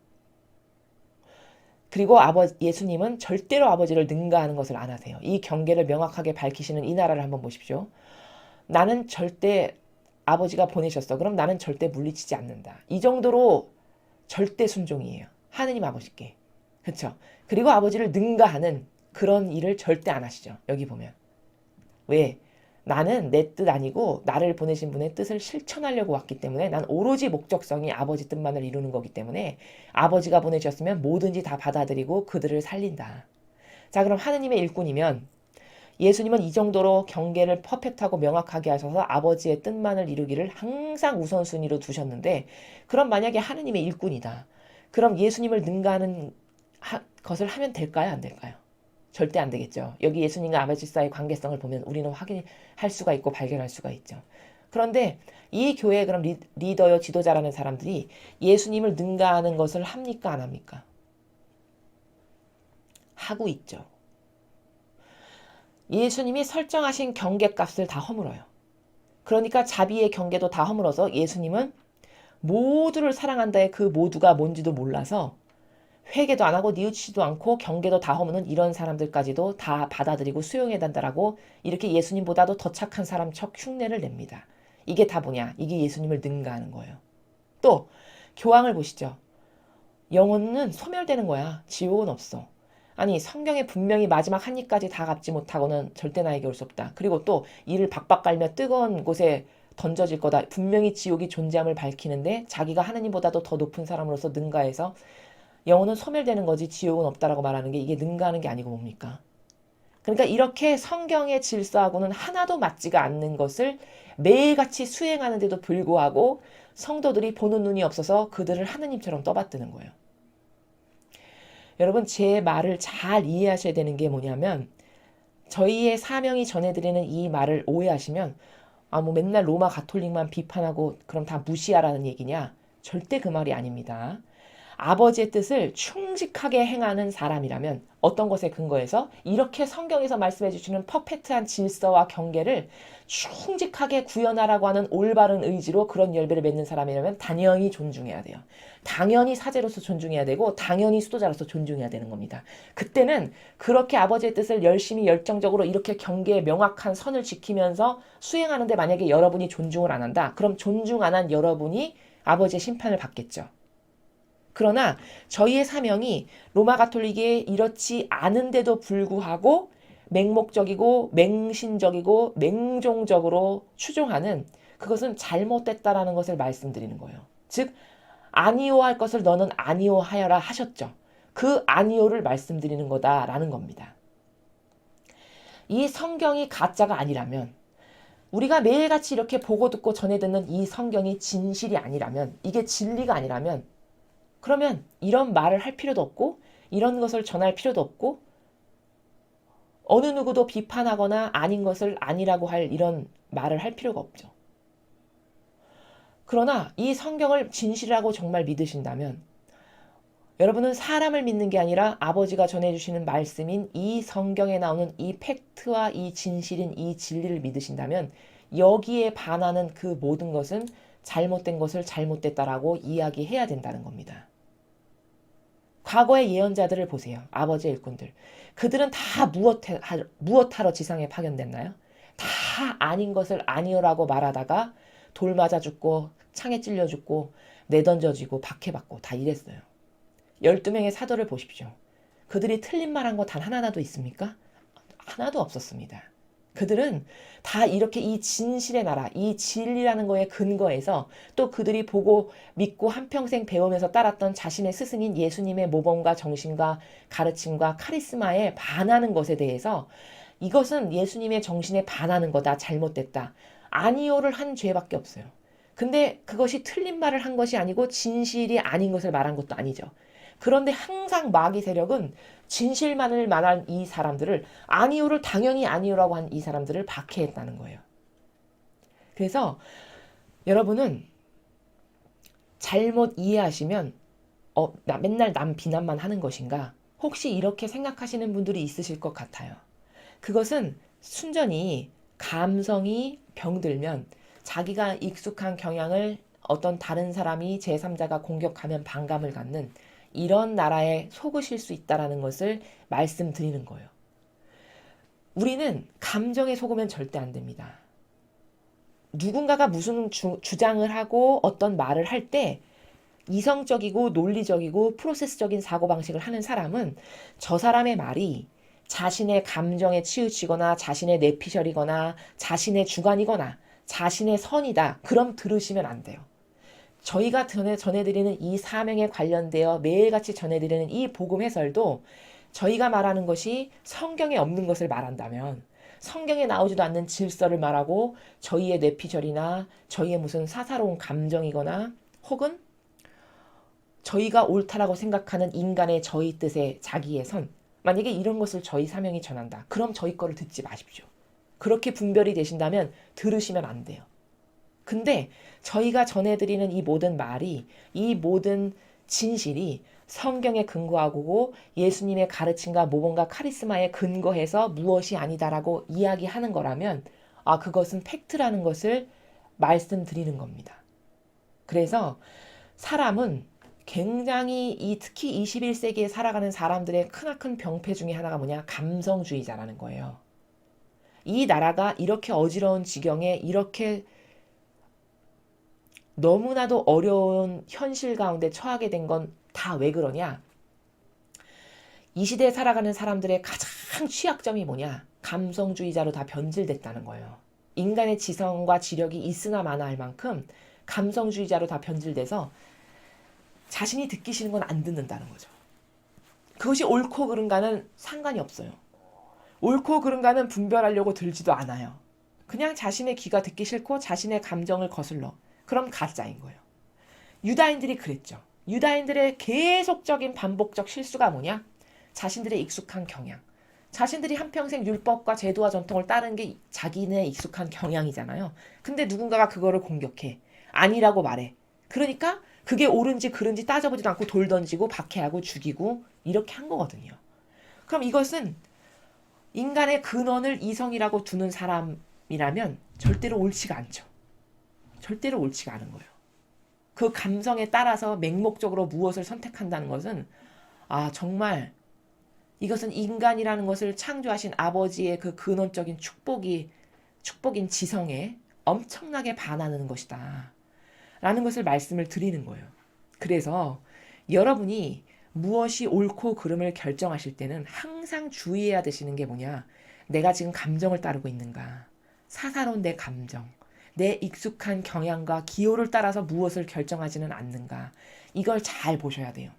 그리고 예수님은 절대로 아버지를 능가하는 것을 안 하세요. 이 경계를 명확하게 밝히시는 이 나라를 한번 보십시오. 나는 절대, 아버지가 보내셨어, 그럼 나는 절대 물리치지 않는다. 이 정도로 절대 순종이에요. 하느님 아버지께. 그렇죠? 그리고 아버지를 능가하는 그런 일을 절대 안 하시죠. 여기 보면. 왜? 나는 내 뜻 아니고 나를 보내신 분의 뜻을 실천하려고 왔기 때문에, 난 오로지 목적성이 아버지 뜻만을 이루는 거기 때문에 아버지가 보내셨으면 뭐든지 다 받아들이고 그들을 살린다. 자, 그럼 하느님의 일꾼이면 예수님은 이 정도로 경계를 퍼펙트하고 명확하게 하셔서 아버지의 뜻만을 이루기를 항상 우선순위로 두셨는데, 그럼 만약에 하느님의 일꾼이다. 그럼 예수님을 능가하는 것을 하면 될까요? 안 될까요? 절대 안 되겠죠. 여기 예수님과 아버지 사이의 관계성을 보면 우리는 확인할 수가 있고 발견할 수가 있죠. 그런데 이 교회의 그럼 리더요 지도자라는 사람들이 예수님을 능가하는 것을 합니까? 안 합니까? 하고 있죠. 예수님이 설정하신 경계값을 다 허물어요. 그러니까 자비의 경계도 다 허물어서 예수님은 모두를 사랑한다의 그 모두가 뭔지도 몰라서 회개도 안 하고 뉘우치지도 않고 경계도 다 허무는 이런 사람들까지도 다 받아들이고 수용해야 된다라고 이렇게 예수님보다도 더 착한 사람 척 흉내를 냅니다. 이게 다 뭐냐? 이게 예수님을 능가하는 거예요. 또 교황을 보시죠. 영혼은 소멸되는 거야. 지옥은 없어. 아니 성경에 분명히 마지막 한 입까지 다 갚지 못하고는 절대 나에게 올 수 없다. 그리고 또 이를 박박 깔며 뜨거운 곳에 던져질 거다. 분명히 지옥이 존재함을 밝히는데 자기가 하느님보다도 더 높은 사람으로서 능가해서 영혼은 소멸되는 거지 지옥은 없다라고 말하는 게 이게 능가하는 게 아니고 뭡니까? 그러니까 이렇게 성경의 질서하고는 하나도 맞지가 않는 것을 매일같이 수행하는데도 불구하고 성도들이 보는 눈이 없어서 그들을 하느님처럼 떠받드는 거예요. 여러분 제 말을 잘 이해하셔야 되는 게 뭐냐면 저희의 사명이 전해드리는 이 말을 오해하시면 뭐 맨날 로마 가톨릭만 비판하고 그럼 다 무시하라는 얘기냐? 절대 그 말이 아닙니다. 아버지의 뜻을 충직하게 행하는 사람이라면 어떤 것에 근거해서 이렇게 성경에서 말씀해 주시는 퍼펙트한 질서와 경계를 충직하게 구현하라고 하는 올바른 의지로 그런 열매를 맺는 사람이라면 당연히 존중해야 돼요. 당연히 사제로서 존중해야 되고 당연히 수도자로서 존중해야 되는 겁니다. 그때는 그렇게 아버지의 뜻을 열심히 열정적으로 이렇게 경계에 명확한 선을 지키면서 수행하는데 만약에 여러분이 존중을 안 한다. 그럼 존중 안 한 여러분이 아버지의 심판을 받겠죠. 그러나 저희의 사명이 로마 가톨릭에 이렇지 않은데도 불구하고 맹목적이고 맹신적이고 맹종적으로 추종하는 그것은 잘못됐다라는 것을 말씀드리는 거예요. 즉 아니오 할 것을 너는 아니오 하여라 하셨죠. 그 아니오를 말씀드리는 거다라는 겁니다. 이 성경이 가짜가 아니라면 우리가 매일같이 이렇게 보고 듣고 전해 듣는 이 성경이 진실이 아니라면 이게 진리가 아니라면 그러면 이런 말을 할 필요도 없고 이런 것을 전할 필요도 없고 어느 누구도 비판하거나 아닌 것을 아니라고 할 이런 말을 할 필요가 없죠. 그러나 이 성경을 진실이라고 정말 믿으신다면 여러분은 사람을 믿는 게 아니라 아버지가 전해주시는 말씀인 이 성경에 나오는 이 팩트와 이 진실인 이 진리를 믿으신다면 여기에 반하는 그 모든 것은 잘못된 것을 잘못됐다라고 이야기해야 된다는 겁니다. 과거의 예언자들을 보세요. 아버지의 일꾼들. 그들은 다 무엇하러 지상에 파견됐나요? 다 아닌 것을 아니오라고 말하다가 돌 맞아 죽고 창에 찔려 죽고 내던져지고 박해받고 다 이랬어요. 12명의 사도를 보십시오. 그들이 틀린 말 한 거 단 하나도 있습니까? 하나도 없었습니다. 그들은 다 이렇게 이 진실의 나라, 이 진리라는 거에 근거해서 또 그들이 보고 믿고 한평생 배우면서 따랐던 자신의 스승인 예수님의 모범과 정신과 가르침과 카리스마에 반하는 것에 대해서 이것은 예수님의 정신에 반하는 거다, 잘못됐다. 아니오를 한 죄밖에 없어요. 근데 그것이 틀린 말을 한 것이 아니고 진실이 아닌 것을 말한 것도 아니죠. 그런데 항상 마귀 세력은 진실만을 말한 이 사람들을 아니오를 당연히 아니오라고 한 이 사람들을 박해했다는 거예요. 그래서 여러분은 잘못 이해하시면 나 맨날 남 비난만 하는 것인가? 혹시 이렇게 생각하시는 분들이 있으실 것 같아요. 그것은 순전히 감성이 병들면 자기가 익숙한 경향을 어떤 다른 사람이 제3자가 공격하면 반감을 갖는 이런 나라에 속으실 수 있다는 것을 말씀드리는 거예요. 우리는 감정에 속으면 절대 안 됩니다. 누군가가 무슨 주장을 하고 어떤 말을 할 때 이성적이고 논리적이고 프로세스적인 사고방식을 하는 사람은 저 사람의 말이 자신의 감정에 치우치거나 자신의 내피셜이거나 자신의 주관이거나 자신의 선이다. 그럼 들으시면 안 돼요. 저희가 전해드리는 이 사명에 관련되어 매일같이 전해드리는 이 복음 해설도 저희가 말하는 것이 성경에 없는 것을 말한다면 성경에 나오지도 않는 질서를 말하고 저희의 뇌피셜이나 저희의 무슨 사사로운 감정이거나 혹은 저희가 옳다라고 생각하는 인간의 저희 뜻의 자기의 선, 만약에 이런 것을 저희 사명이 전한다. 그럼 저희 거를 듣지 마십시오. 그렇게 분별이 되신다면 들으시면 안 돼요. 근데 저희가 전해드리는 이 모든 말이, 이 모든 진실이 성경에 근거하고 예수님의 가르침과 모범과 카리스마에 근거해서 무엇이 아니다라고 이야기하는 거라면 그것은 팩트라는 것을 말씀드리는 겁니다. 그래서 사람은 굉장히 특히 21세기에 살아가는 사람들의 크나큰 병폐 중에 하나가 뭐냐? 감성주의자라는 거예요. 이 나라가 이렇게 어지러운 지경에 이렇게 너무나도 어려운 현실 가운데 처하게 된 건 다 왜 그러냐? 이 시대에 살아가는 사람들의 가장 취약점이 뭐냐? 감성주의자로 다 변질됐다는 거예요. 인간의 지성과 지력이 있으나 마나 할 만큼 감성주의자로 다 변질돼서 자신이 듣기 싫은 건 안 듣는다는 거죠. 그것이 옳고 그른가는 상관이 없어요. 옳고 그른가는 분별하려고 들지도 않아요. 그냥 자신의 귀가 듣기 싫고 자신의 감정을 거슬러. 그럼 가짜인 거예요. 유다인들이 그랬죠. 유다인들의 계속적인 반복적 실수가 뭐냐? 자신들의 익숙한 경향. 자신들이 한평생 율법과 제도와 전통을 따르는 게 자기네 익숙한 경향이잖아요. 근데 누군가가 그거를 공격해. 아니라고 말해. 그러니까 그게 옳은지 그른지 따져보지도 않고 돌 던지고 박해하고 죽이고 이렇게 한 거거든요. 그럼 이것은 인간의 근원을 이성이라고 두는 사람이라면 절대로 옳지가 않죠. 절대로 옳지가 않은 거예요. 그 감성에 따라서 맹목적으로 무엇을 선택한다는 것은 정말 이것은 인간이라는 것을 창조하신 아버지의 그 근원적인 축복인 지성에 엄청나게 반하는 것이다. 라는 것을 말씀을 드리는 거예요. 그래서 여러분이 무엇이 옳고 그름을 결정하실 때는 항상 주의해야 되시는 게 뭐냐? 내가 지금 감정을 따르고 있는가? 사사로운 내 감정, 내 익숙한 경향과 기호를 따라서 무엇을 결정하지는 않는가? 이걸 잘 보셔야 돼요.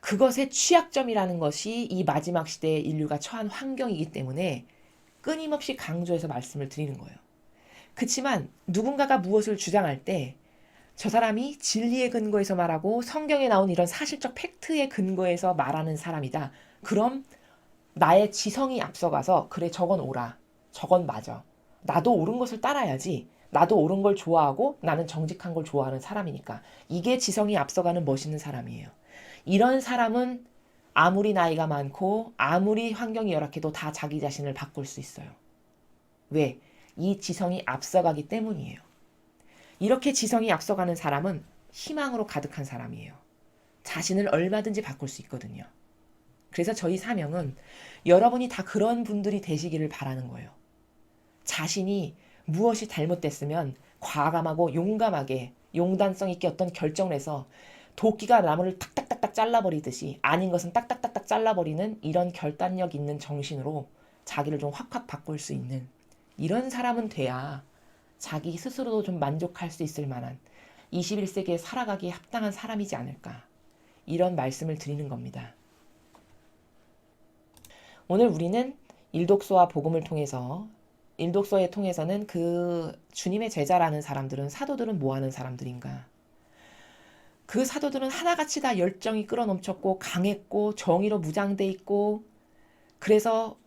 그것의 취약점이라는 것이 이 마지막 시대에 인류가 처한 환경이기 때문에 끊임없이 강조해서 말씀을 드리는 거예요. 그렇지만 누군가가 무엇을 주장할 때 저 사람이 진리의 근거에서 말하고 성경에 나온 이런 사실적 팩트의 근거에서 말하는 사람이다. 그럼 나의 지성이 앞서가서 그래 저건 옳아. 저건 맞아. 나도 옳은 것을 따라야지. 나도 옳은 걸 좋아하고 나는 정직한 걸 좋아하는 사람이니까. 이게 지성이 앞서가는 멋있는 사람이에요. 이런 사람은 아무리 나이가 많고 아무리 환경이 열악해도 다 자기 자신을 바꿀 수 있어요. 왜? 이 지성이 앞서가기 때문이에요. 이렇게 지성이 앞서가는 사람은 희망으로 가득한 사람이에요. 자신을 얼마든지 바꿀 수 있거든요. 그래서 저희 사명은 여러분이 다 그런 분들이 되시기를 바라는 거예요. 자신이 무엇이 잘못됐으면 과감하고 용감하게 용단성 있게 어떤 결정을 해서 도끼가 나무를 탁탁탁탁 잘라버리듯이 아닌 것은 딱딱딱딱 잘라버리는 이런 결단력 있는 정신으로 자기를 좀 확확 바꿀 수 있는 이런 사람은 돼야 자기 스스로도 좀 만족할 수 있을 만한 21세기에 살아가기에 합당한 사람이지 않을까 이런 말씀을 드리는 겁니다. 오늘 우리는 일독서와 복음을 통해서 일독서에 통해서는 그 주님의 제자라는 사람들은 사도들은 뭐 하는 사람들인가? 그 사도들은 하나같이 다 열정이 끌어넘쳤고 강했고 정의로 무장돼 있고 그래서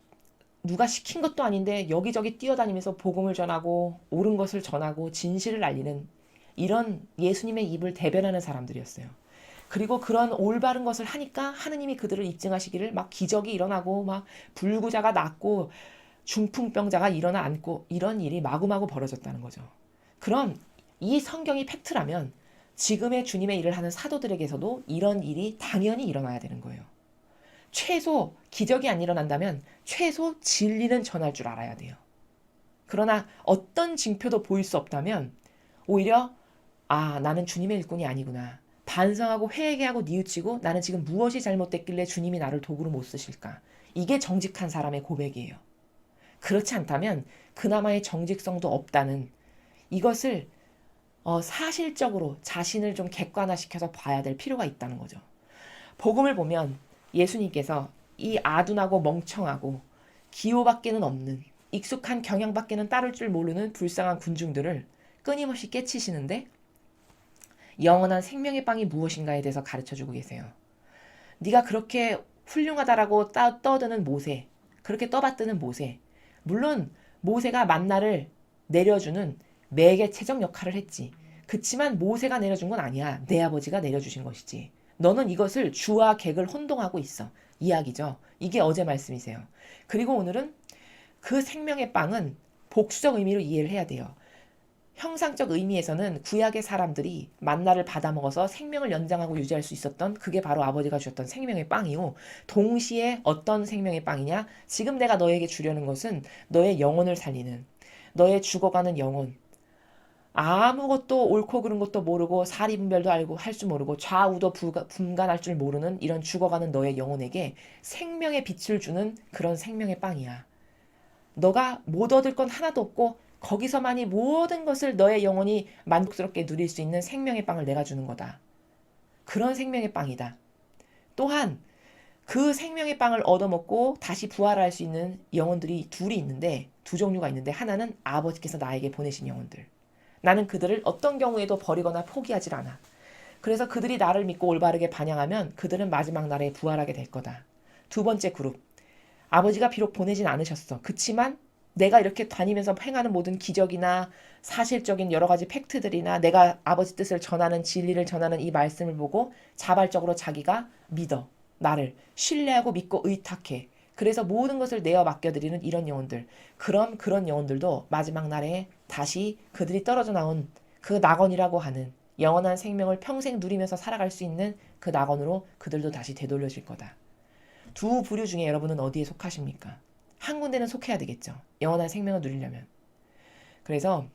누가 시킨 것도 아닌데 여기저기 뛰어다니면서 복음을 전하고 옳은 것을 전하고 진실을 알리는 이런 예수님의 입을 대변하는 사람들이었어요. 그리고 그런 올바른 것을 하니까 하느님이 그들을 입증하시기를 막 기적이 일어나고 막 불구자가 낫고 중풍병자가 일어나 앉고 이런 일이 마구마구 벌어졌다는 거죠. 그럼 이 성경이 팩트라면 지금의 주님의 일을 하는 사도들에게서도 이런 일이 당연히 일어나야 되는 거예요. 최소 기적이 안 일어난다면 최소 진리는 전할 줄 알아야 돼요. 그러나 어떤 징표도 보일 수 없다면 오히려 나는 주님의 일꾼이 아니구나. 반성하고 회개하고 뉘우치고 나는 지금 무엇이 잘못됐길래 주님이 나를 도구로 못 쓰실까. 이게 정직한 사람의 고백이에요. 그렇지 않다면 그나마의 정직성도 없다는 이것을 사실적으로 자신을 좀 객관화시켜서 봐야 될 필요가 있다는 거죠. 복음을 보면 예수님께서 이 아둔하고 멍청하고 기호밖에는 없는 익숙한 경향밖에는 따를 줄 모르는 불쌍한 군중들을 끊임없이 깨치시는데 영원한 생명의 빵이 무엇인가에 대해서 가르쳐주고 계세요. 네가 그렇게 훌륭하다라고 떠드는 모세, 그렇게 떠받드는 모세, 물론 모세가 만나를 내려주는 매개체적 역할을 했지. 그치만 모세가 내려준 건 아니야. 내 아버지가 내려주신 것이지. 너는 이것을 주와 객을 혼동하고 있어. 이야기죠. 이게 어제 말씀이세요. 그리고 오늘은 그 생명의 빵은 복수적 의미로 이해를 해야 돼요. 형상적 의미에서는 구약의 사람들이 만나를 받아먹어서 생명을 연장하고 유지할 수 있었던 그게 바로 아버지가 주셨던 생명의 빵이요. 동시에 어떤 생명의 빵이냐? 지금 내가 너에게 주려는 것은 너의 영혼을 살리는, 너의 죽어가는 영혼. 아무것도 옳고 그른 것도 모르고 사리분별도 알고 할 줄 모르고 좌우도 분간할 줄 모르는 이런 죽어가는 너의 영혼에게 생명의 빛을 주는 그런 생명의 빵이야. 너가 못 얻을 건 하나도 없고 거기서만이 모든 것을 너의 영혼이 만족스럽게 누릴 수 있는 생명의 빵을 내가 주는 거다. 그런 생명의 빵이다. 또한 그 생명의 빵을 얻어먹고 다시 부활할 수 있는 영혼들이 둘이 있는데, 두 종류가 있는데, 하나는 아버지께서 나에게 보내신 영혼들. 나는 그들을 어떤 경우에도 버리거나 포기하지 않아. 그래서 그들이 나를 믿고 올바르게 반영하면 그들은 마지막 날에 부활하게 될 거다. 두 번째 그룹. 아버지가 비록 보내진 않으셨어. 그치만 내가 이렇게 다니면서 행하는 모든 기적이나 사실적인 여러 가지 팩트들이나 내가 아버지 뜻을 전하는 진리를 전하는 이 말씀을 보고 자발적으로 자기가 믿어. 나를 신뢰하고 믿고 의탁해. 그래서 모든 것을 내어 맡겨드리는 이런 영혼들. 그럼 그런 영혼들도 마지막 날에 다시 그들이 떨어져 나온 그 낙원이라고 하는 영원한 생명을 평생 누리면서 살아갈 수 있는 그 낙원으로 그들도 다시 되돌려질 거다. 두 부류 중에 여러분은 어디에 속하십니까? 한 군데는 속해야 되겠죠. 영원한 생명을 누리려면. 그래서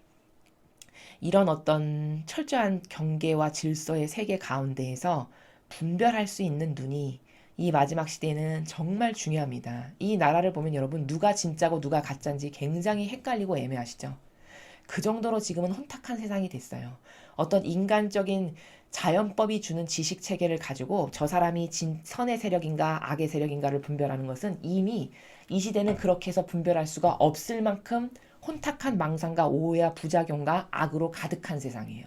이런 어떤 철저한 경계와 질서의 세계 가운데에서 분별할 수 있는 눈이 이 마지막 시대에는 정말 중요합니다. 이 나라를 보면 여러분 누가 진짜고 누가 가짜인지 굉장히 헷갈리고 애매하시죠. 그 정도로 지금은 혼탁한 세상이 됐어요. 어떤 인간적인 자연법이 주는 지식 체계를 가지고 저 사람이 선의 세력인가 악의 세력인가를 분별하는 것은 이미 이 시대는 그렇게 해서 분별할 수가 없을 만큼 혼탁한 망상과 오해와 부작용과 악으로 가득한 세상이에요.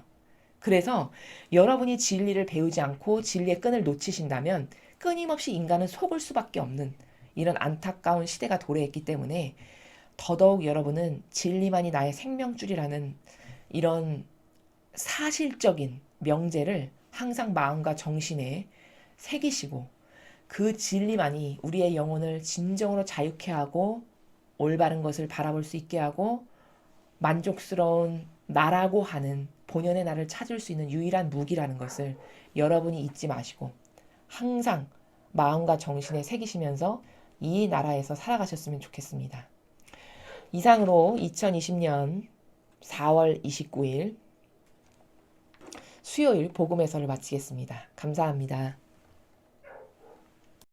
그래서 여러분이 진리를 배우지 않고 진리의 끈을 놓치신다면 끊임없이 인간은 속을 수밖에 없는 이런 안타까운 시대가 도래했기 때문에 더더욱 여러분은 진리만이 나의 생명줄이라는 이런 사실적인 명제를 항상 마음과 정신에 새기시고 그 진리만이 우리의 영혼을 진정으로 자유케 하고 올바른 것을 바라볼 수 있게 하고 만족스러운 나라고 하는 본연의 나를 찾을 수 있는 유일한 무기라는 것을 여러분이 잊지 마시고 항상 마음과 정신에 새기시면서 이 나라에서 살아가셨으면 좋겠습니다. 이상으로 2020년 4월 29일 수요일 복음 해설을 마치겠습니다. 감사합니다.